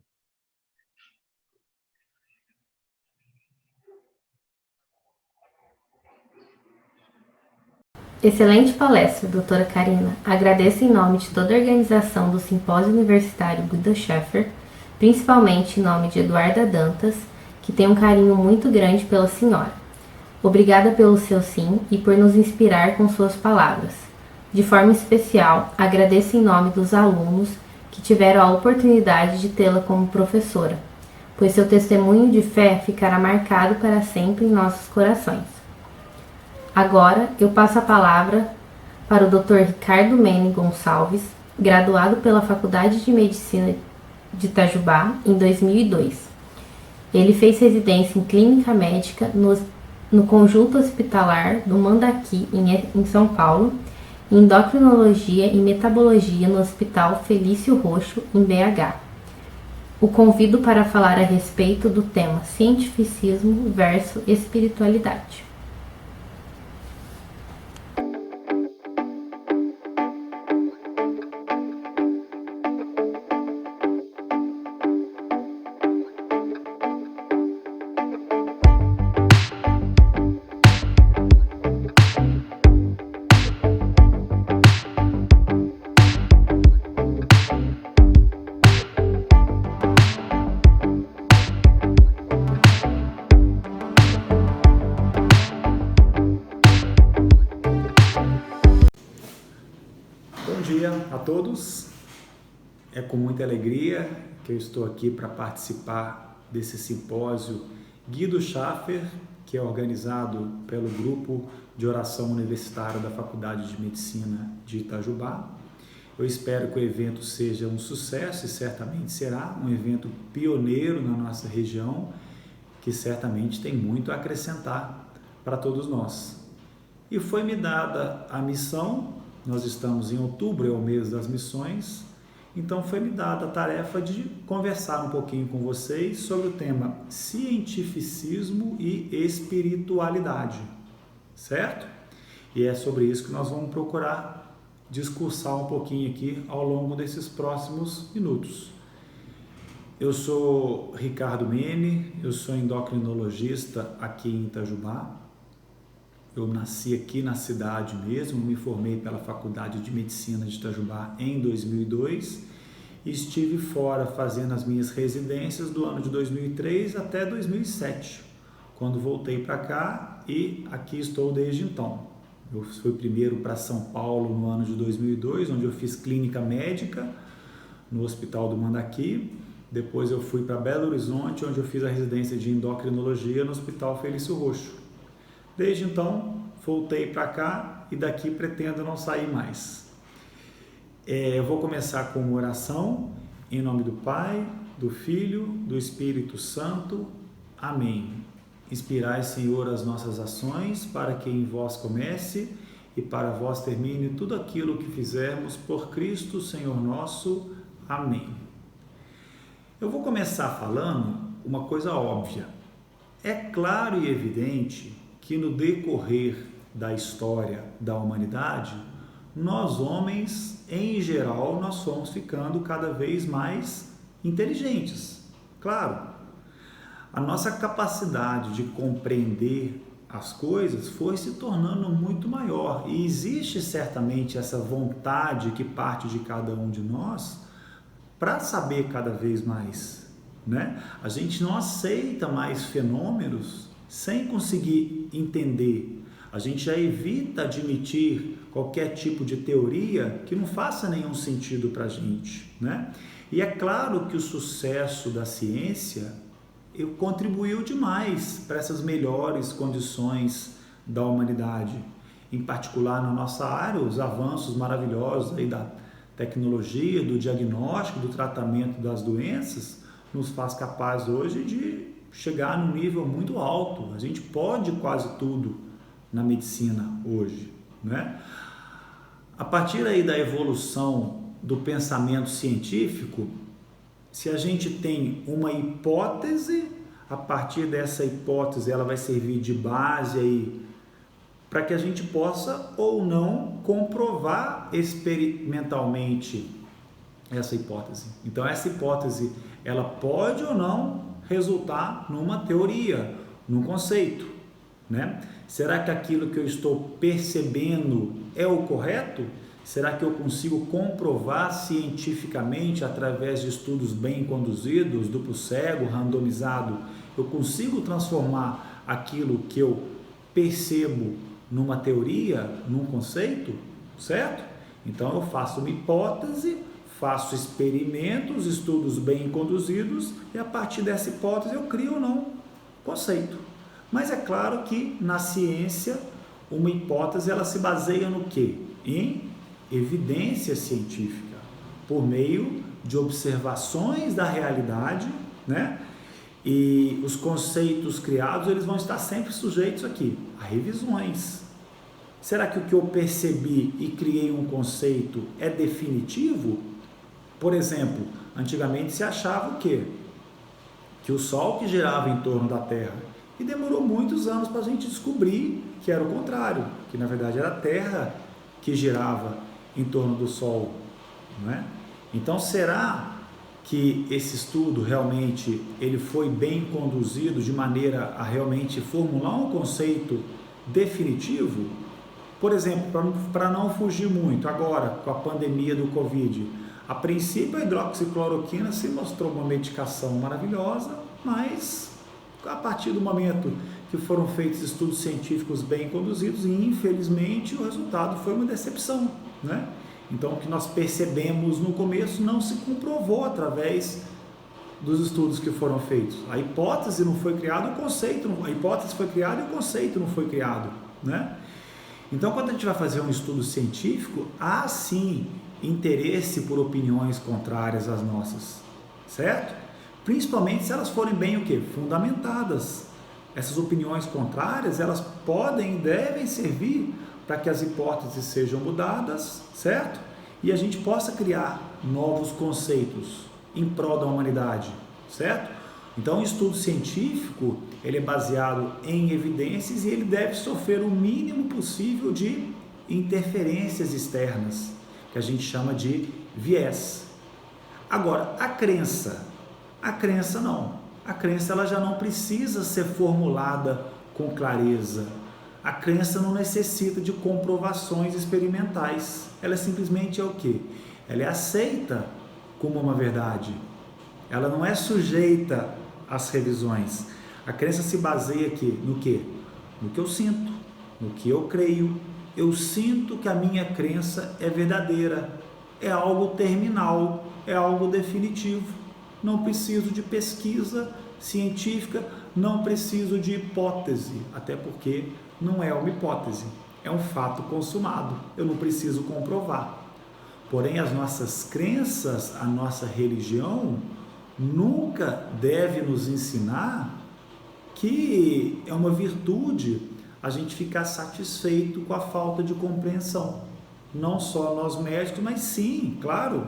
Excelente palestra, doutora Karina. Agradeço em nome de toda a organização do Simpósio Universitário Guido Schaeffer, principalmente em nome de Eduarda Dantas, que tem um carinho muito grande pela senhora. Obrigada pelo seu sim e por nos inspirar com suas palavras. De forma especial, agradeço em nome dos alunos que tiveram a oportunidade de tê-la como professora, pois seu testemunho de fé ficará marcado para sempre em nossos corações. Agora, eu passo a palavra para o Dr. Ricardo Mene Gonçalves, graduado pela Faculdade de Medicina de Itajubá em 2002. Ele fez residência em Clínica Médica no Conjunto Hospitalar do Mandaqui, em São Paulo, em Endocrinologia e Metabologia no Hospital Felício Roxo, em BH. O convido para falar a respeito do tema Cientificismo versus Espiritualidade. Bom dia a todos. É com muita alegria que eu estou aqui para participar desse simpósio Guido Schaffer, que é organizado pelo Grupo de Oração Universitária da Faculdade de Medicina de Itajubá. Eu espero que o evento seja um sucesso e certamente será um evento pioneiro na nossa região, que certamente tem muito a acrescentar para todos nós. E foi-me dada a missão, nós estamos em outubro, é o mês das missões, então foi-me dada a tarefa de conversar um pouquinho com vocês sobre o tema cientificismo e espiritualidade, certo? E é sobre isso que nós vamos procurar discursar um pouquinho aqui ao longo desses próximos minutos. Eu sou Ricardo Mene, eu sou endocrinologista aqui em Itajubá. Eu nasci aqui na cidade mesmo, me formei pela Faculdade de Medicina de Itajubá em 2002 e estive fora fazendo as minhas residências do ano de 2003 até 2007, quando voltei para cá e aqui estou desde então. Eu fui primeiro para São Paulo no ano de 2002, onde eu fiz clínica médica no Hospital do Mandaqui. Depois eu fui para Belo Horizonte, onde eu fiz a residência de endocrinologia no Hospital Felício Roxo. Desde então, voltei para cá e daqui pretendo não sair mais. Eu vou começar com uma oração, em nome do Pai, do Filho, do Espírito Santo. Amém. Inspirai, Senhor, as nossas ações, para que em vós comece e para vós termine tudo aquilo que fizermos por Cristo, Senhor nosso. Amém. Eu vou começar falando uma coisa óbvia. É claro e evidente que no decorrer da história da humanidade, nós homens, em geral, nós fomos ficando cada vez mais inteligentes. Claro, a nossa capacidade de compreender as coisas foi se tornando muito maior e existe certamente essa vontade que parte de cada um de nós para saber cada vez mais, né? A gente não aceita mais fenômenos sem conseguir entender. A gente já evita admitir qualquer tipo de teoria que não faça nenhum sentido para a gente, né? E é claro que o sucesso da ciência contribuiu demais para essas melhores condições da humanidade, em particular na nossa área, os avanços maravilhosos aí da tecnologia, do diagnóstico, do tratamento das doenças, nos faz capaz hoje de chegar num nível muito alto. A gente pode quase tudo na medicina hoje, né? A partir aí da evolução do pensamento científico, se a gente tem uma hipótese, a partir dessa hipótese ela vai servir de base aí para que a gente possa ou não comprovar experimentalmente essa hipótese. Então essa hipótese ela pode ou não resultar numa teoria, num conceito, né? Será que aquilo que eu estou percebendo é o correto? Será que eu consigo comprovar cientificamente, através de estudos bem conduzidos, duplo cego, randomizado, eu consigo transformar aquilo que eu percebo numa teoria, num conceito, certo? Então eu faço uma hipótese, faço experimentos, estudos bem conduzidos e a partir dessa hipótese eu crio ou não conceito. Mas é claro que na ciência uma hipótese ela se baseia no quê? Em evidência científica, por meio de observações da realidade, né? E os conceitos criados eles vão estar sempre sujeitos aqui a revisões. Será que o que eu percebi e criei um conceito é definitivo? Por exemplo, antigamente se achava o quê? Que o Sol que girava em torno da Terra. E demorou muitos anos para a gente descobrir que era o contrário, que na verdade era a Terra que girava em torno do Sol, não é? Então será que esse estudo realmente ele foi bem conduzido de maneira a realmente formular um conceito definitivo? Por exemplo, para não fugir muito, agora com a pandemia do Covid, a princípio a hidroxicloroquina se mostrou uma medicação maravilhosa, mas a partir do momento que foram feitos estudos científicos bem conduzidos, e infelizmente o resultado foi uma decepção, né? Então, o que nós percebemos no começo não se comprovou através dos estudos que foram feitos. A hipótese não foi criada, o conceito, a hipótese foi criada e o conceito não foi criado, né? Então, quando a gente vai fazer um estudo científico, há sim interesse por opiniões contrárias às nossas, certo? Principalmente se elas forem bem o quê? Fundamentadas. Essas opiniões contrárias, elas podem e devem servir para que as hipóteses sejam mudadas, certo? E a gente possa criar novos conceitos em prol da humanidade, certo? Então, o estudo científico, ele é baseado em evidências e ele deve sofrer o mínimo possível de interferências externas, que a gente chama de viés. Agora, a crença não. A crença ela já não precisa ser formulada com clareza. A crença não necessita de comprovações experimentais. Ela simplesmente é o quê? Ela é aceita como uma verdade. Ela não é sujeita às revisões. A crença se baseia aqui no quê? No que eu sinto, no que eu creio. Eu sinto que a minha crença é verdadeira, é algo terminal, é algo definitivo. Não preciso de pesquisa científica, não preciso de hipótese, até porque não é uma hipótese, é um fato consumado, eu não preciso comprovar. Porém, as nossas crenças, a nossa religião, nunca deve nos ensinar que é uma virtude a gente ficar satisfeito com a falta de compreensão. Não só nós médicos, mas sim, claro,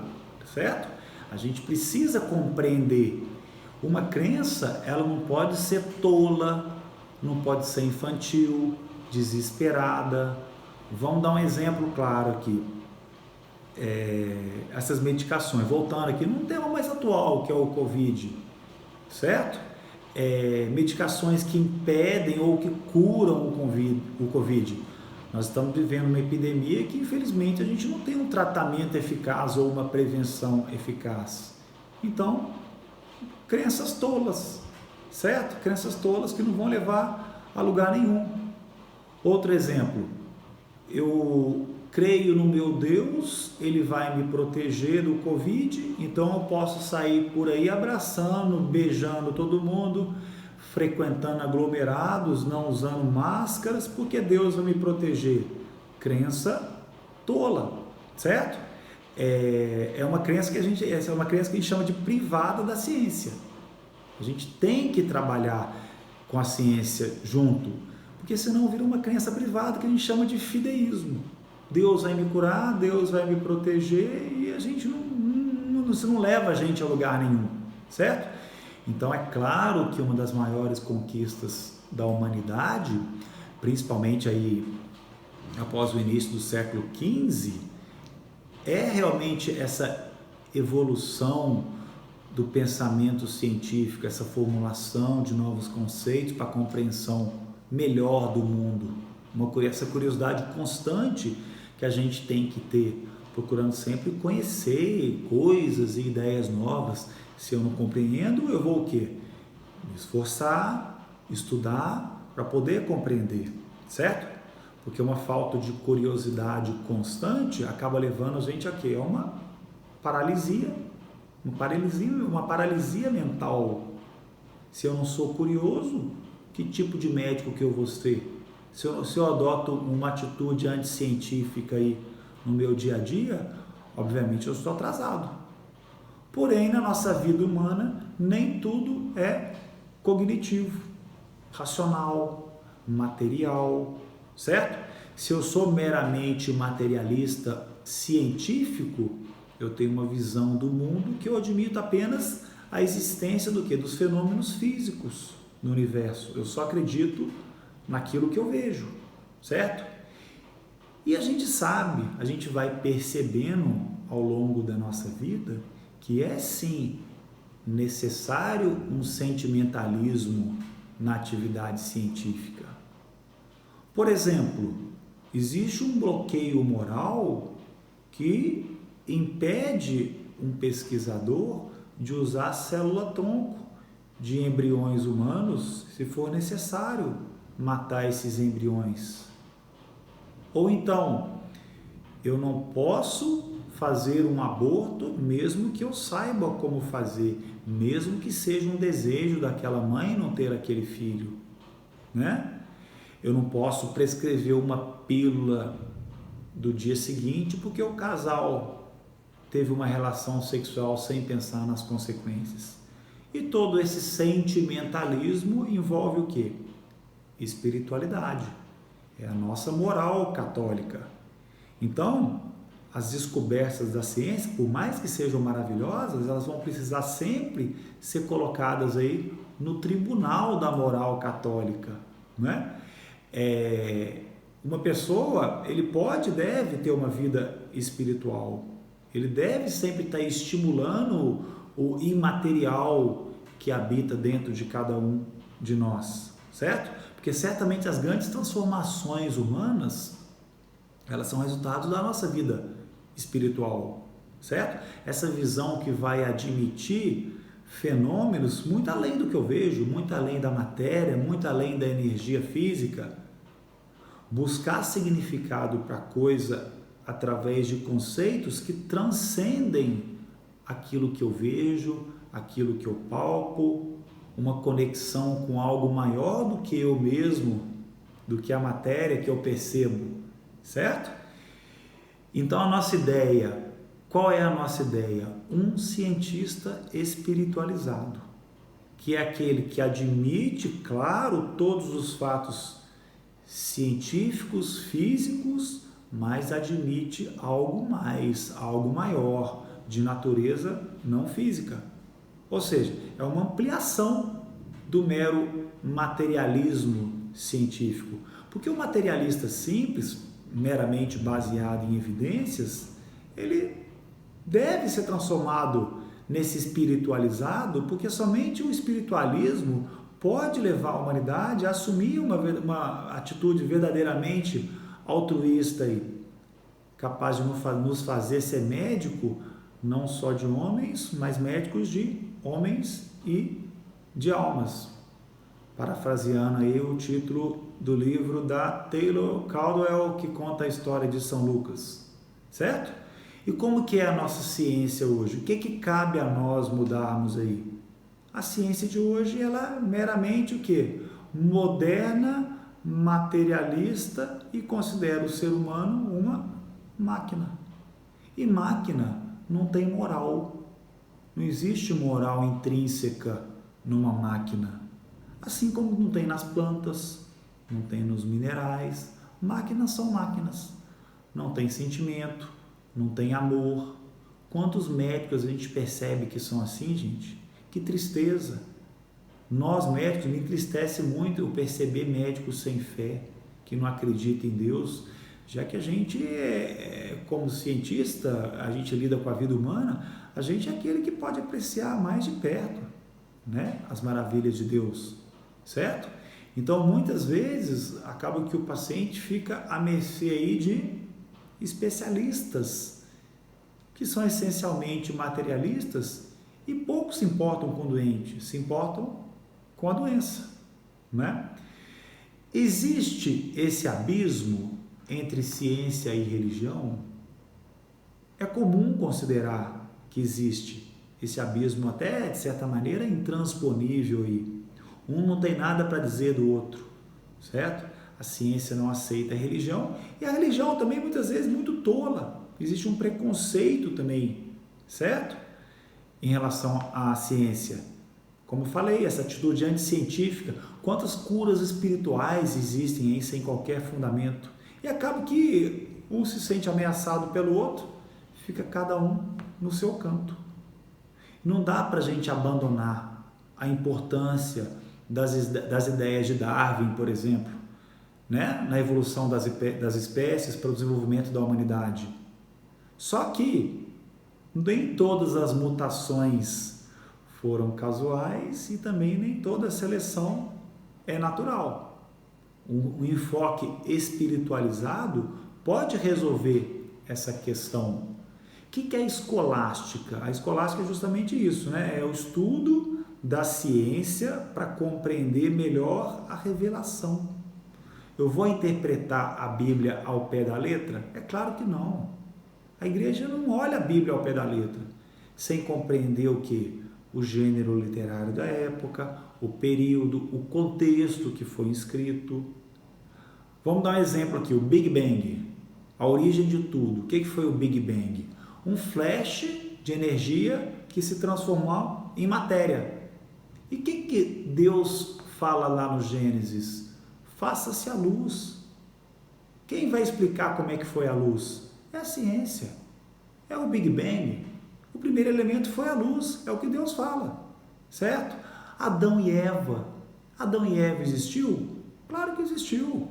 certo? A gente precisa compreender. Uma crença, ela não pode ser tola, não pode ser infantil, desesperada. Vamos dar um exemplo claro aqui. Essas medicações, voltando aqui num tema mais atual, que é o Covid, certo? Medicações que impedem ou que curam o Covid. Nós estamos vivendo uma epidemia que, infelizmente, a gente não tem um tratamento eficaz ou uma prevenção eficaz. Então, crenças tolas, certo? Crenças tolas que não vão levar a lugar nenhum. Outro exemplo, eu creio no meu Deus, Ele vai me proteger do Covid, então eu posso sair por aí abraçando, beijando todo mundo, frequentando aglomerados, não usando máscaras, porque Deus vai me proteger. Crença tola, certo? É uma crença que a gente chama de privada da ciência. A gente tem que trabalhar com a ciência junto, porque senão vira uma crença privada que a gente chama de fideísmo. Deus vai me curar, Deus vai me proteger e a gente isso não leva a gente a lugar nenhum, certo? Então é claro que uma das maiores conquistas da humanidade, principalmente aí após o início do século XV, é realmente essa evolução do pensamento científico, essa formulação de novos conceitos para a compreensão melhor do mundo, essa curiosidade constante que a gente tem que ter, procurando sempre conhecer coisas e ideias novas. Se eu não compreendo, eu vou o quê? Me esforçar, estudar para poder compreender, certo? Porque uma falta de curiosidade constante acaba levando a gente a quê? A uma paralisia mental. Se eu não sou curioso, que tipo de médico que eu vou ser? Se eu adoto uma atitude anticientífica aí no meu dia a dia, obviamente eu estou atrasado. Porém, na nossa vida humana, nem tudo é cognitivo, racional, material, certo? Se eu sou meramente materialista científico, eu tenho uma visão do mundo que eu admito apenas a existência do quê? Dos fenômenos físicos no universo. Eu só acredito naquilo que eu vejo, certo? E a gente sabe, a gente vai percebendo ao longo da nossa vida que é sim necessário um sentimentalismo na atividade científica. Por exemplo, existe um bloqueio moral que impede um pesquisador de usar célula-tronco de embriões humanos se for necessário matar esses embriões. Ou então, eu não posso fazer um aborto, mesmo que eu saiba como fazer, mesmo que seja um desejo daquela mãe não ter aquele filho, né? Eu não posso prescrever uma pílula do dia seguinte porque o casal teve uma relação sexual sem pensar nas consequências. E todo esse sentimentalismo envolve o quê? Espiritualidade. É a nossa moral católica. Então, as descobertas da ciência, por mais que sejam maravilhosas, elas vão precisar sempre ser colocadas aí no tribunal da moral católica, né? Uma pessoa, ele pode, deve ter uma vida espiritual, ele deve sempre estar estimulando o imaterial que habita dentro de cada um de nós, certo? Porque certamente as grandes transformações humanas, elas são resultado da nossa vida espiritual, certo? Essa visão que vai admitir fenômenos muito além do que eu vejo, muito além da matéria, muito além da energia física. Buscar significado para a coisa através de conceitos que transcendem aquilo que eu vejo, aquilo que eu palpo, uma conexão com algo maior do que eu mesmo, do que a matéria que eu percebo, certo? Então a nossa ideia, qual é a nossa ideia? Um cientista espiritualizado, que é aquele que admite, claro, todos os fatos científicos, físicos, mas admite algo mais, algo maior, de natureza não física. Ou seja, é uma ampliação do mero materialismo científico. Porque o materialista simples, meramente baseado em evidências, ele deve ser transformado nesse espiritualizado, porque somente o espiritualismo pode levar a humanidade a assumir uma atitude verdadeiramente altruísta e capaz de nos fazer ser médico, não só de homens, mas médicos de homens e de almas. Parafraseando aí o título do livro da Taylor Caldwell, que conta a história de São Lucas, certo? E como que é a nossa ciência hoje? O que cabe a nós mudarmos aí? A ciência de hoje, ela é meramente o quê? Moderna, materialista e considera o ser humano uma máquina. E máquina não tem moral. Não existe moral intrínseca numa máquina. Assim como não tem nas plantas, não tem nos minerais. Máquinas são máquinas. Não tem sentimento, não tem amor. Quantos médicos a gente percebe que são assim, gente? Que tristeza. Nós médicos, me entristece muito eu perceber médicos sem fé, que não acreditam em Deus, já que a gente, como cientista, a gente lida com a vida humana, a gente é aquele que pode apreciar mais de perto, né, as maravilhas de Deus, certo? Então, muitas vezes, acaba que o paciente fica à mercê aí de especialistas, que são essencialmente materialistas e pouco se importam com o doente, se importam com a doença, né? Existe esse abismo entre ciência e religião? É comum considerar que existe esse abismo, até de certa maneira intransponível aí. Um não tem nada para dizer do outro, certo? A ciência não aceita a religião e a religião também muitas vezes muito tola. Existe um preconceito também, certo? Em relação à ciência. Como falei, essa atitude anticientífica, quantas curas espirituais existem aí sem qualquer fundamento. E acaba que um se sente ameaçado pelo outro, fica cada um no seu canto. Não dá para a gente abandonar a importância das ideias de Darwin, por exemplo, né? Na evolução das espécies para o desenvolvimento da humanidade. Só que nem todas as mutações foram casuais e também nem toda seleção é natural. Um enfoque espiritualizado pode resolver essa questão. O que é a escolástica? A escolástica é justamente isso, né? É o estudo da ciência para compreender melhor a revelação. Eu vou interpretar a Bíblia ao pé da letra? É claro que não. A igreja não olha a Bíblia ao pé da letra, sem compreender o que? O gênero literário da época, o período, o contexto que foi escrito. Vamos dar um exemplo aqui, o Big Bang, a origem de tudo. O que foi o Big Bang? Um flash de energia que se transformou em matéria. E o que Deus fala lá no Gênesis? Faça-se a luz. Quem vai explicar como é que foi a luz? É a ciência. É o Big Bang. O primeiro elemento foi a luz, é o que Deus fala, certo? Adão e Eva. Adão e Eva existiu? Claro que existiu.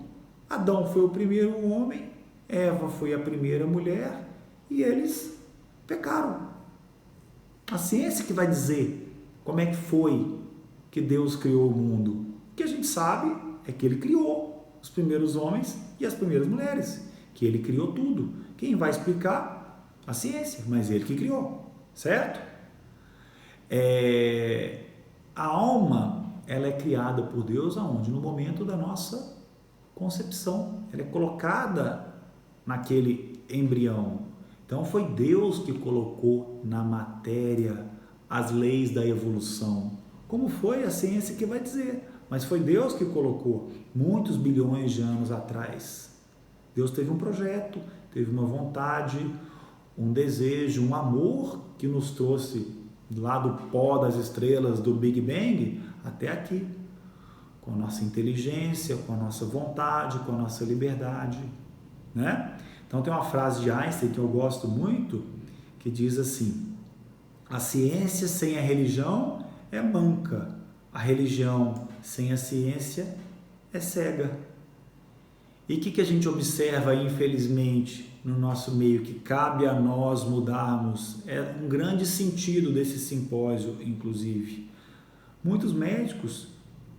Adão foi o primeiro homem, Eva foi a primeira mulher e eles pecaram. A ciência que vai dizer como é que foi que Deus criou o mundo. O que a gente sabe é que Ele criou os primeiros homens e as primeiras mulheres, que Ele criou tudo. Quem vai explicar? A ciência, mas Ele que criou. Certo? A alma, ela é criada por Deus aonde? No momento da nossa concepção. Ela é colocada naquele embrião. Então foi Deus que colocou na matéria as leis da evolução. Como foi a ciência que vai dizer? Mas foi Deus que colocou muitos bilhões de anos atrás. Deus teve um projeto, teve uma vontade, um desejo, um amor que nos trouxe lá do pó das estrelas do Big Bang até aqui, com a nossa inteligência, com a nossa vontade, com a nossa liberdade, né? Então tem uma frase de Einstein que eu gosto muito, que diz assim: a ciência sem a religião é manca, a religião sem a ciência é cega. E o que a gente observa, infelizmente, no nosso meio, que cabe a nós mudarmos? É um grande sentido desse simpósio, inclusive. Muitos médicos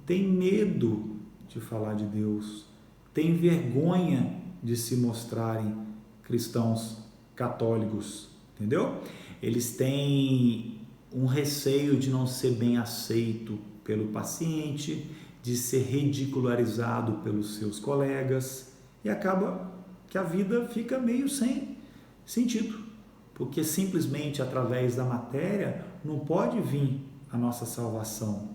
têm medo de falar de Deus, têm vergonha de se mostrarem cristãos católicos, entendeu? Eles têm um receio de não ser bem aceito pelo paciente, de ser ridicularizado pelos seus colegas, e acaba que a vida fica meio sem sentido, porque simplesmente através da matéria não pode vir a nossa salvação.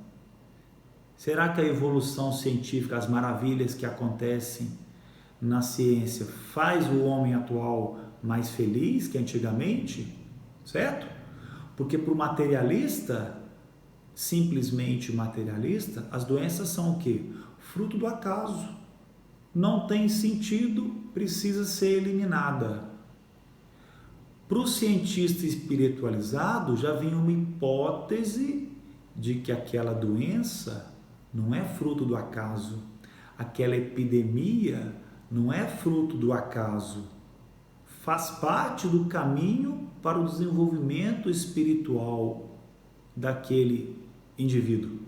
Será que a evolução científica, as maravilhas que acontecem na ciência, faz o homem atual mais feliz que antigamente? Certo? Porque para o materialista, simplesmente materialista, as doenças são o quê? Fruto do acaso. Não tem sentido, precisa ser eliminada. Para o cientista espiritualizado, já vem uma hipótese de que aquela doença não é fruto do acaso. Aquela epidemia não é fruto do acaso. Faz parte do caminho para o desenvolvimento espiritual daquele indivíduo.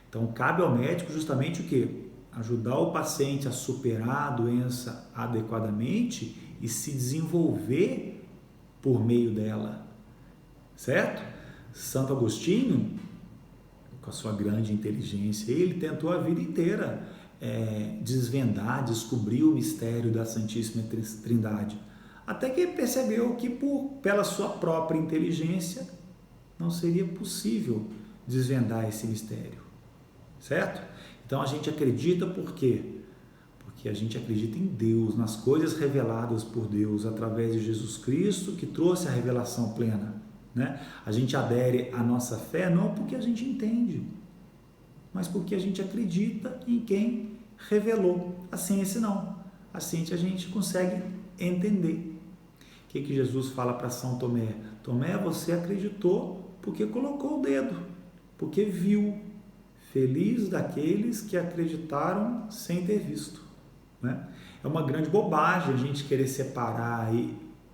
Então, cabe ao médico justamente o quê? Ajudar o paciente a superar a doença adequadamente e se desenvolver por meio dela, certo? Santo Agostinho, com a sua grande inteligência, ele tentou a vida inteira desvendar, descobrir o mistério da Santíssima Trindade, até que ele percebeu que pela sua própria inteligência não seria possível desvendar esse mistério, certo? Então a gente acredita por quê? Porque a gente acredita em Deus, nas coisas reveladas por Deus através de Jesus Cristo, que trouxe a revelação plena, né? A gente adere à nossa fé não porque a gente entende, mas porque a gente acredita em quem revelou. A ciência não. A ciência a gente consegue entender. O que Jesus fala para São Tomé? Tomé, você acreditou porque colocou o dedo, porque viu. Feliz daqueles que acreditaram sem ter visto, né? É uma grande bobagem a gente querer separar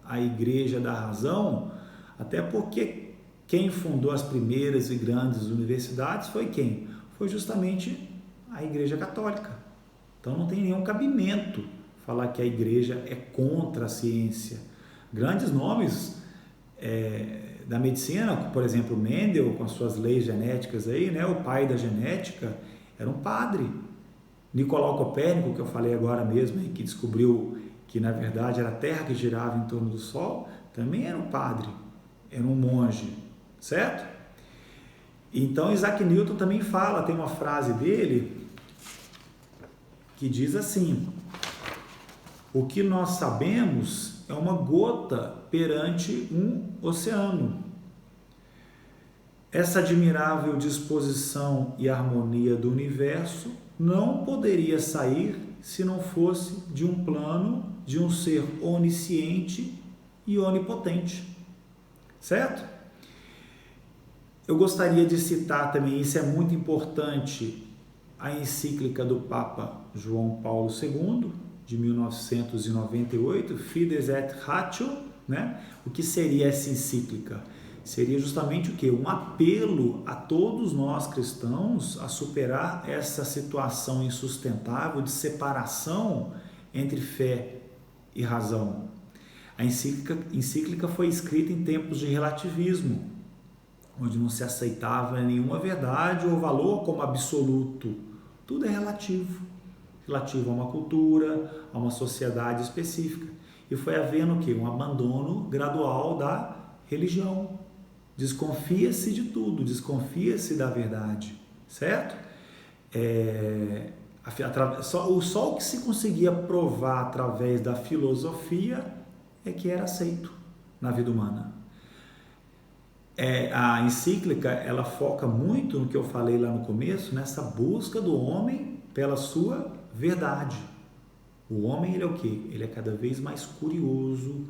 a igreja da razão, até porque quem fundou as primeiras e grandes universidades foi quem? Foi justamente a Igreja Católica. Então não tem nenhum cabimento falar que a igreja é contra a ciência. Grandes nomes da medicina, por exemplo, Mendel, com as suas leis genéticas aí, né? O pai da genética era um padre. Nicolau Copérnico, que eu falei agora mesmo, que descobriu que na verdade era a Terra que girava em torno do Sol, também era um padre, era um monge, certo? Então Isaac Newton também fala, tem uma frase dele que diz assim: o que nós sabemos é uma gota perante um oceano. Essa admirável disposição e harmonia do universo não poderia sair se não fosse de um plano de um ser onisciente e onipotente, certo? Eu gostaria de citar também, isso é muito importante, a encíclica do Papa João Paulo II, de 1998, Fides et Ratio, né? O que seria essa encíclica? Seria justamente o quê? Um apelo a todos nós cristãos a superar essa situação insustentável de separação entre fé e razão. A encíclica foi escrita em tempos de relativismo, onde não se aceitava nenhuma verdade ou valor como absoluto. Tudo é relativo. Relativo a uma cultura, a uma sociedade específica. E foi havendo o quê? Um abandono gradual da religião. Desconfia-se de tudo, desconfia-se da verdade, certo? Só o que se conseguia provar através da filosofia é que era aceito na vida humana. A encíclica, ela foca muito no que eu falei lá no começo, nessa busca do homem pela sua verdade. O homem, ele é o quê? Ele é cada vez mais curioso,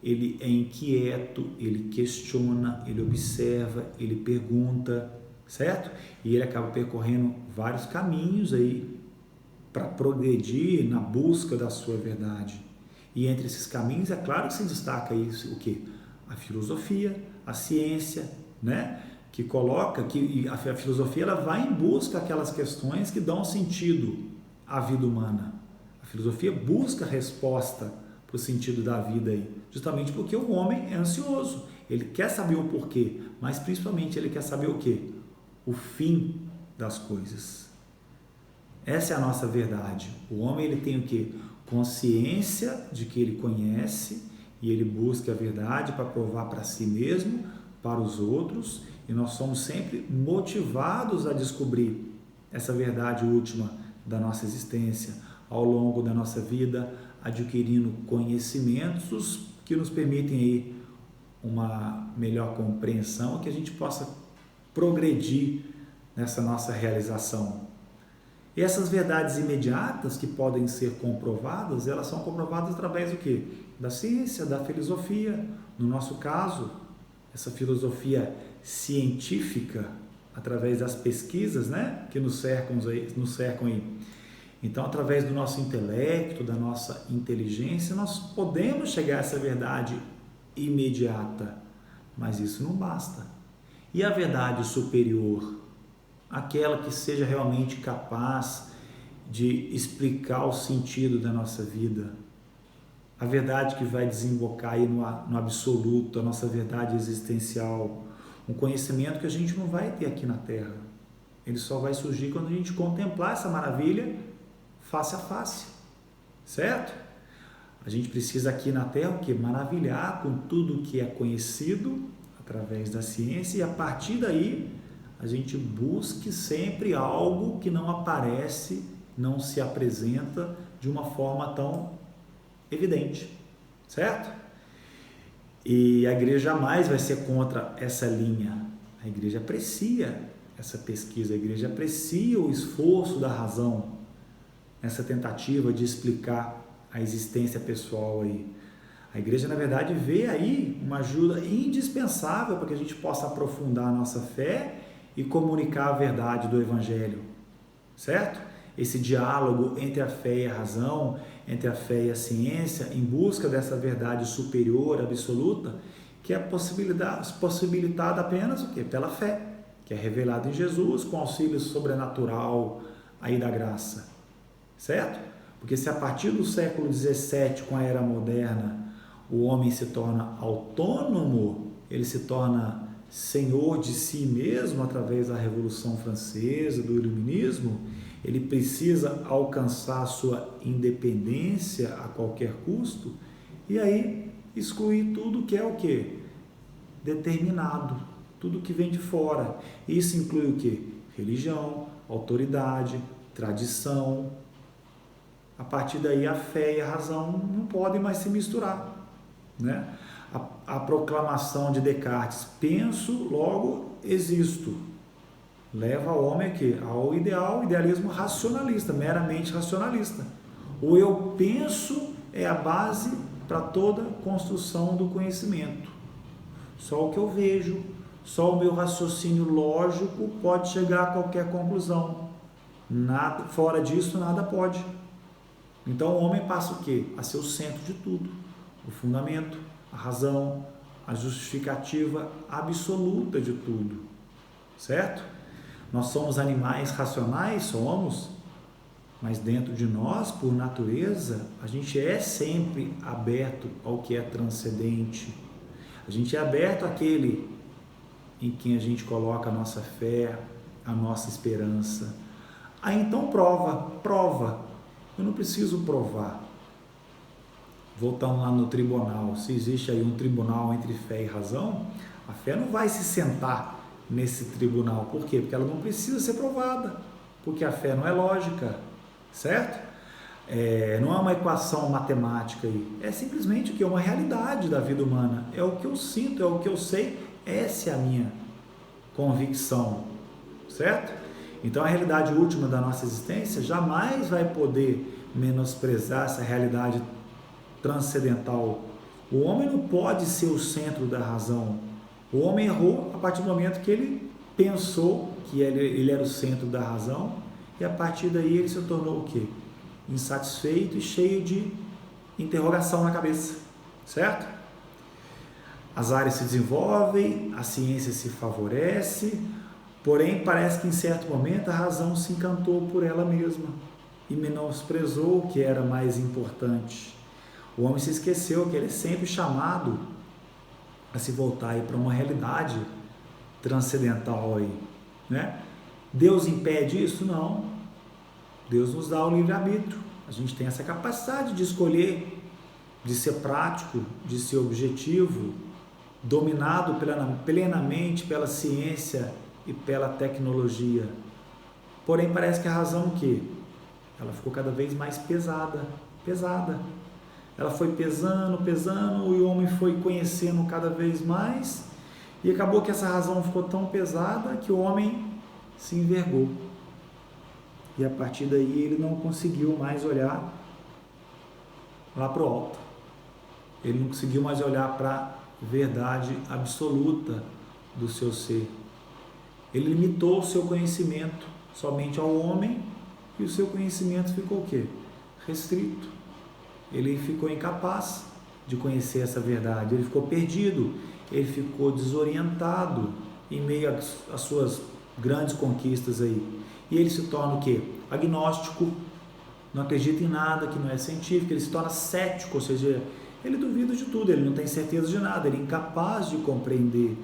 ele é inquieto, ele questiona, ele observa, ele pergunta, certo? E ele acaba percorrendo vários caminhos aí para progredir na busca da sua verdade. E entre esses caminhos, é claro que se destaca isso, o quê? A filosofia, a ciência, né? Que coloca que a filosofia ela vai em busca daquelas questões que dão sentido à vida humana. A filosofia busca resposta para o sentido da vida aí, justamente porque o homem é ansioso, ele quer saber o porquê, mas principalmente ele quer saber o quê? O fim das coisas. Essa é a nossa verdade. O homem ele tem o quê? Consciência de que ele conhece e ele busca a verdade para provar para si mesmo, para os outros, e nós somos sempre motivados a descobrir essa verdade última da nossa existência ao longo da nossa vida, adquirindo conhecimentos que nos permitem aí uma melhor compreensão, que a gente possa progredir nessa nossa realização. E essas verdades imediatas que podem ser comprovadas, elas são comprovadas através do quê? Da ciência, da filosofia. No nosso caso, essa filosofia científica, através das pesquisas, né, que nos cercam aí. Então, através do nosso intelecto, da nossa inteligência, nós podemos chegar a essa verdade imediata, mas isso não basta. E a verdade superior? Aquela que seja realmente capaz de explicar o sentido da nossa vida. A verdade que vai desembocar aí no absoluto, a nossa verdade existencial. Um conhecimento que a gente não vai ter aqui na Terra. Ele só vai surgir quando a gente contemplar essa maravilha face a face, certo? A gente precisa aqui na Terra o quê? Maravilhar com tudo que é conhecido através da ciência, e a partir daí a gente busque sempre algo que não aparece, não se apresenta de uma forma tão evidente, certo? E a igreja jamais vai ser contra essa linha. A igreja aprecia essa pesquisa, a igreja aprecia o esforço da razão, essa tentativa de explicar a existência pessoal aí. A igreja, na verdade, vê aí uma ajuda indispensável para que a gente possa aprofundar a nossa fé e comunicar a verdade do Evangelho, certo? Esse diálogo entre a fé e a razão, entre a fé e a ciência, em busca dessa verdade superior, absoluta, que é possibilitada apenas o quê? Pela fé, que é revelada em Jesus com auxílio sobrenatural aí da graça, certo? Porque se a partir do século XVII, com a era moderna, o homem se torna autônomo, ele se torna senhor de si mesmo através da Revolução Francesa, do Iluminismo, ele precisa alcançar a sua independência a qualquer custo, e aí excluir tudo que é o quê? Determinado, tudo que vem de fora. Isso inclui o quê? Religião, autoridade, tradição. A partir daí a fé e a razão não podem mais se misturar, né? A proclamação de Descartes, penso, logo existo, leva o homem aqui ao idealismo racionalista, meramente racionalista. O eu penso é a base para toda construção do conhecimento. Só o que eu vejo, só o meu raciocínio lógico pode chegar a qualquer conclusão. Nada, fora disso, nada pode. Então o homem passa o quê? A ser o centro de tudo, o fundamento, a razão, a justificativa absoluta de tudo, certo? Nós somos animais racionais, somos, mas dentro de nós, por natureza, a gente é sempre aberto ao que é transcendente. A gente é aberto àquele em quem a gente coloca a nossa fé, a nossa esperança. Aí então prova. Eu não preciso provar. Voltando lá no tribunal, se existe aí um tribunal entre fé e razão, a fé não vai se sentar nesse tribunal. Por quê? Porque ela não precisa ser provada, porque a fé não é lógica, certo? Não é uma equação matemática aí, é simplesmente o que? Uma realidade da vida humana, é o que eu sinto, é o que eu sei, essa é a minha convicção, certo? Então a realidade última da nossa existência jamais vai poder menosprezar essa realidade transcendental. O homem não pode ser o centro da razão. O homem errou a partir do momento que ele pensou que ele era o centro da razão, e a partir daí ele se tornou o quê? Insatisfeito e cheio de interrogação na cabeça, certo? As áreas se desenvolvem, a ciência se favorece, porém parece que em certo momento a razão se encantou por ela mesma e menosprezou o que era mais importante. O homem se esqueceu que ele é sempre chamado a se voltar para uma realidade transcendental aí, né? Deus impede isso? Não. Deus nos dá o livre-arbítrio. A gente tem essa capacidade de escolher, de ser prático, de ser objetivo, dominado plenamente pela ciência e pela tecnologia. Porém, parece que a razão o quê? Ela ficou cada vez mais pesada. Ela foi pesando, e o homem foi conhecendo cada vez mais, e acabou que essa razão ficou tão pesada que o homem se envergou. E a partir daí ele não conseguiu mais olhar lá para o alto. Ele não conseguiu mais olhar para a verdade absoluta do seu ser. Ele limitou o seu conhecimento somente ao homem, e o seu conhecimento ficou o quê? Restrito. Ele ficou incapaz de conhecer essa verdade, ele ficou perdido, ele ficou desorientado em meio às suas grandes conquistas aí. E ele se torna o quê? Agnóstico, não acredita em nada que não é científico, ele se torna cético, ou seja, ele duvida de tudo, ele não tem certeza de nada, ele é incapaz de compreender,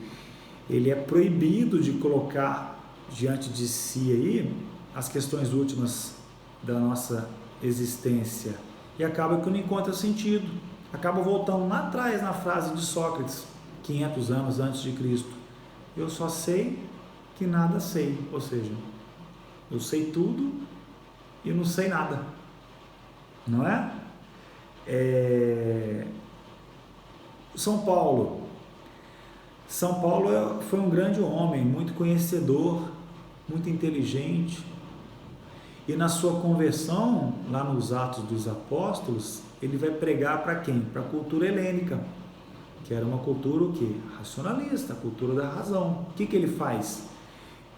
ele é proibido de colocar diante de si aí as questões últimas da nossa existência, e acaba que não encontra sentido, acaba voltando lá atrás na frase de Sócrates, 500 anos antes de Cristo: eu só sei que nada sei, ou seja, eu sei tudo e não sei nada, não é? São Paulo foi um grande homem, muito conhecedor, muito inteligente, e na sua conversão, lá nos Atos dos Apóstolos, ele vai pregar para quem? Para a cultura helênica, que era uma cultura o quê? Racionalista, a cultura da razão. O que ele faz?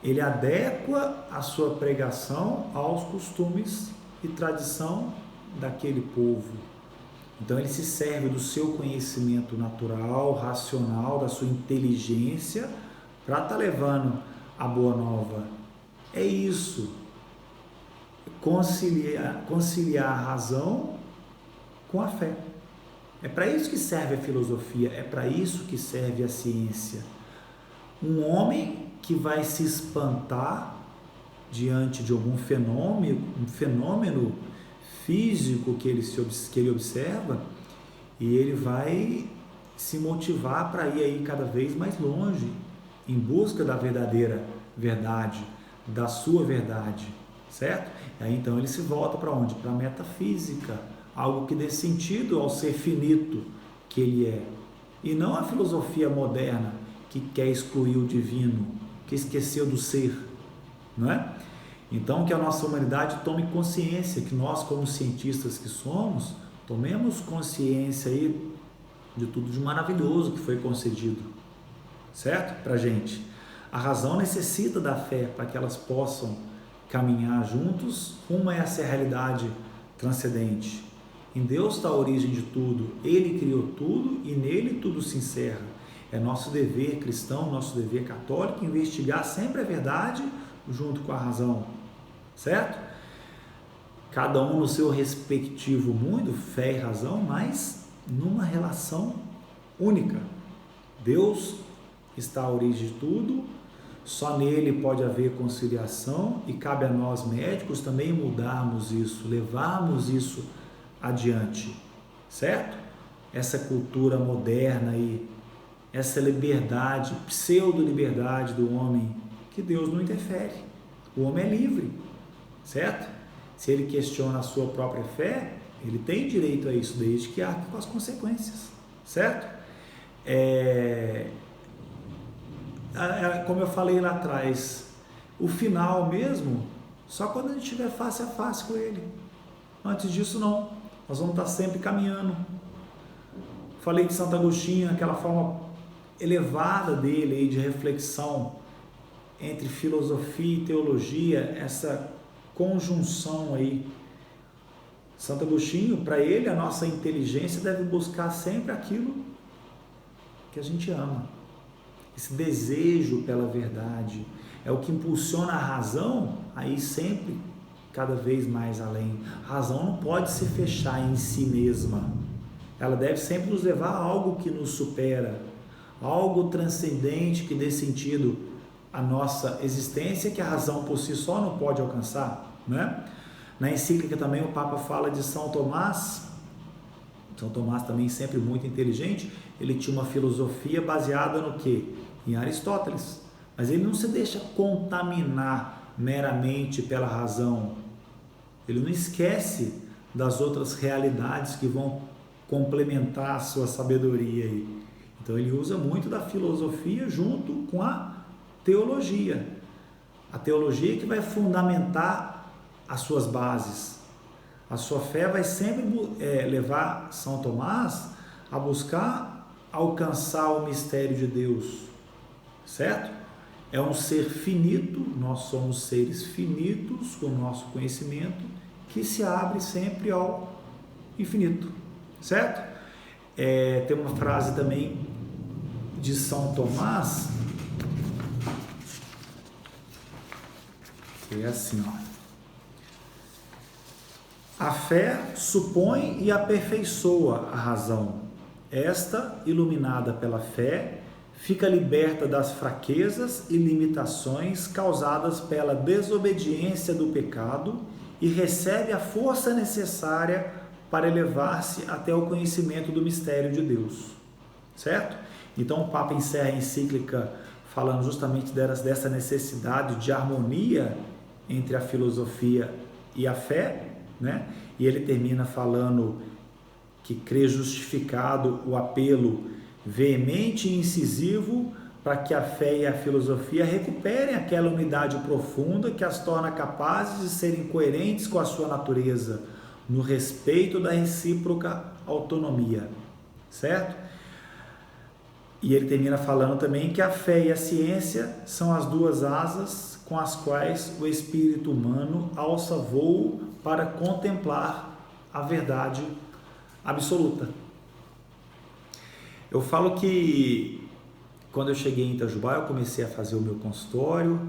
Ele adequa a sua pregação aos costumes e tradição daquele povo. Então ele se serve do seu conhecimento natural, racional, da sua inteligência, para estar levando a boa nova. É isso. Conciliar a razão com a fé. É para isso que serve a filosofia, é para isso que serve a ciência. Um homem que vai se espantar diante de algum fenômeno físico que ele observa, e ele vai se motivar para ir aí cada vez mais longe, em busca da verdadeira verdade, da sua verdade, certo? E aí então ele se volta para onde? Para a metafísica, algo que dê sentido ao ser finito que ele é, e não a filosofia moderna que quer excluir o divino, que esqueceu do ser, não é? Então que a nossa humanidade tome consciência, que nós como cientistas que somos, tomemos consciência aí de tudo de maravilhoso que foi concedido, certo? Para a gente. A razão necessita da fé para que elas possam caminhar juntos rumo a essa realidade transcendente. Em Deus está a origem de tudo, Ele criou tudo e nele tudo se encerra. É nosso dever cristão, nosso dever católico, investigar sempre a verdade junto com a razão, certo? Cada um no seu respectivo mundo, fé e razão, mas numa relação única. Deus está a origem de tudo, só nele pode haver conciliação e cabe a nós médicos também mudarmos isso, levarmos isso adiante, certo? Essa cultura moderna aí, essa liberdade, pseudo-liberdade do homem, que Deus não interfere. O homem é livre, certo? Se ele questiona a sua própria fé, ele tem direito a isso, desde que arque com as consequências, certo? Como eu falei lá atrás, o final mesmo, só quando a gente estiver face a face com ele. Antes disso não, nós vamos estar sempre caminhando. Falei de Santo Agostinho, aquela forma elevada dele aí de reflexão entre filosofia e teologia, essa conjunção aí. Santo Agostinho, para ele, a nossa inteligência deve buscar sempre aquilo que a gente ama. Esse desejo pela verdade é o que impulsiona a razão a ir sempre cada vez mais além. A razão não pode se fechar em si mesma. Ela deve sempre nos levar a algo que nos supera, algo transcendente que dê sentido à nossa existência, que a razão por si só não pode alcançar, né? Na encíclica também o Papa fala de São Tomás. São Tomás também sempre muito inteligente. Ele tinha uma filosofia baseada no quê? Em Aristóteles. Mas ele não se deixa contaminar meramente pela razão. Ele não esquece das outras realidades que vão complementar a sua sabedoria aí. Então ele usa muito da filosofia junto com a teologia. A teologia que vai fundamentar as suas bases. A sua fé vai sempre levar São Tomás a buscar alcançar o mistério de Deus, certo? É um ser finito, nós somos seres finitos com o nosso conhecimento, que se abre sempre ao infinito, certo? Tem uma frase também de São Tomás, que é assim, ó. A fé supõe e aperfeiçoa a razão. Esta, iluminada pela fé, fica liberta das fraquezas e limitações causadas pela desobediência do pecado e recebe a força necessária para elevar-se até o conhecimento do mistério de Deus. Certo? Então o Papa encerra a encíclica falando justamente dessa necessidade de harmonia entre a filosofia e a fé, né? E ele termina falando que crê justificado o apelo veemente e incisivo para que a fé e a filosofia recuperem aquela unidade profunda que as torna capazes de serem coerentes com a sua natureza, no respeito da recíproca autonomia, certo? E ele termina falando também que a fé e a ciência são as duas asas com as quais o espírito humano alça voo para contemplar a verdade absoluta. Eu falo que quando eu cheguei em Itajubá, eu comecei a fazer o meu consultório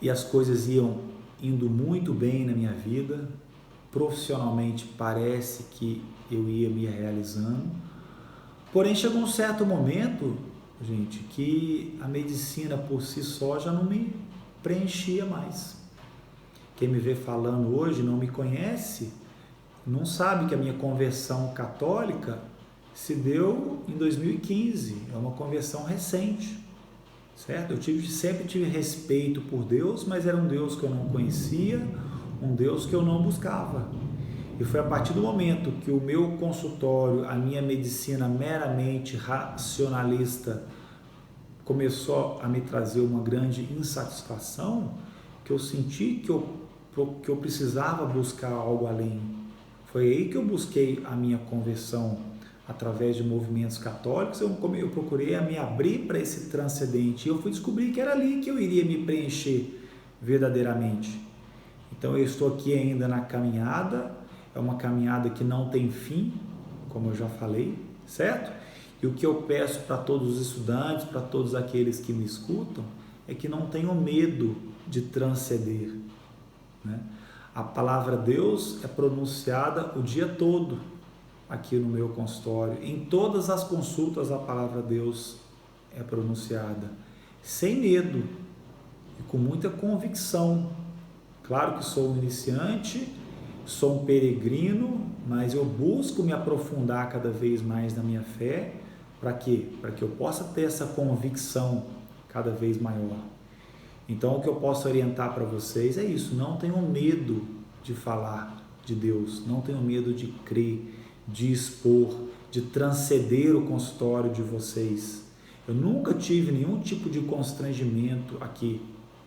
e as coisas iam indo muito bem na minha vida. Profissionalmente parece que eu ia me realizando. Porém, chegou um certo momento, gente, que a medicina por si só já não me preenchia mais. quem me vê falando hoje não me conhece, não sabe que a minha conversão católica se deu em 2015, é uma conversão recente, certo? Sempre tive respeito por Deus, mas era um Deus que eu não conhecia, um Deus que eu não buscava. E foi a partir do momento que o meu consultório, a minha medicina meramente racionalista começou a me trazer uma grande insatisfação, que eu senti que eu precisava buscar algo além. Foi aí que eu busquei a minha conversão através de movimentos católicos. Eu procurei me abrir para esse transcendente e eu fui descobrir que era ali que eu iria me preencher verdadeiramente. Então eu estou aqui ainda na caminhada, é uma caminhada que não tem fim, como eu já falei, certo? E o que eu peço para todos os estudantes, para todos aqueles que me escutam, é que não tenham medo de transcender, né? A palavra Deus é pronunciada o dia todo aqui no meu consultório. Em todas as consultas a palavra Deus é pronunciada, sem medo e com muita convicção. Claro que sou um iniciante, sou um peregrino, mas eu busco me aprofundar cada vez mais na minha fé. Para quê? Para que eu possa ter essa convicção cada vez maior. Então, o que eu posso orientar para vocês é isso: não tenham medo de falar de Deus, não tenham medo de crer, de expor, de transcender o consultório de vocês. Eu nunca tive nenhum tipo de constrangimento aqui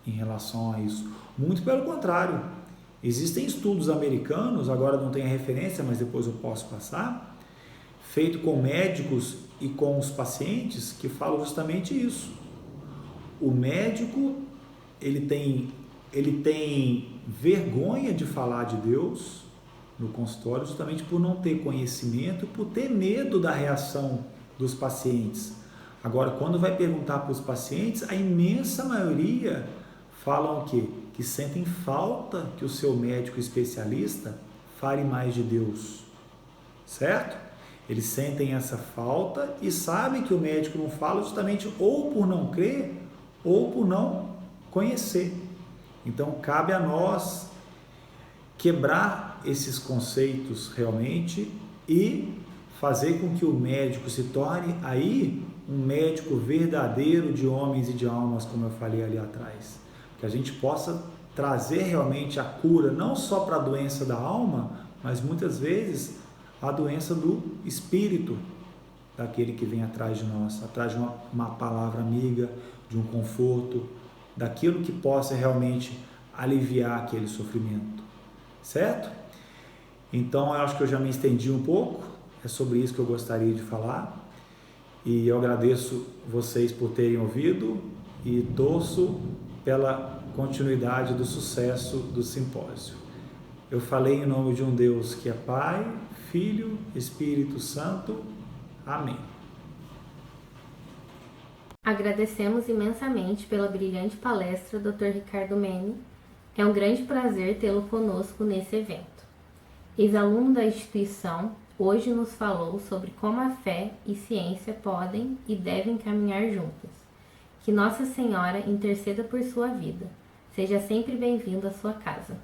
em relação a isso. Muito pelo contrário. Existem estudos americanos, agora não tenho a referência, mas depois eu posso passar, feito com médicos e com os pacientes, que falam justamente isso. O médico, ele tem vergonha de falar de Deus no consultório, justamente por não ter conhecimento, por ter medo da reação dos pacientes. Agora, quando vai perguntar para os pacientes, a imensa maioria falam o quê? Que sentem falta que o seu médico especialista fale mais de Deus, certo? Eles sentem essa falta e sabem que o médico não fala justamente ou por não crer ou por não conhecer. Então, cabe a nós quebrar esses conceitos realmente e fazer com que o médico se torne aí um médico verdadeiro de homens e de almas, como eu falei ali atrás. Que a gente possa trazer realmente a cura, não só para a doença da alma, mas muitas vezes a doença do espírito, daquele que vem atrás de nós, atrás de uma palavra amiga, de um conforto, daquilo que possa realmente aliviar aquele sofrimento, certo? Então, eu acho que eu já me estendi um pouco, é sobre isso que eu gostaria de falar, e eu agradeço vocês por terem ouvido e torço pela continuidade do sucesso do simpósio. Eu falei em nome de um Deus que é Pai, Filho, Espírito Santo. Amém. Agradecemos imensamente pela brilhante palestra, Dr. Ricardo Mene. É um grande prazer tê-lo conosco nesse evento. Ex-aluno da instituição, hoje nos falou sobre como a fé e ciência podem e devem caminhar juntas. Que Nossa Senhora interceda por sua vida. Seja sempre bem-vindo à sua casa.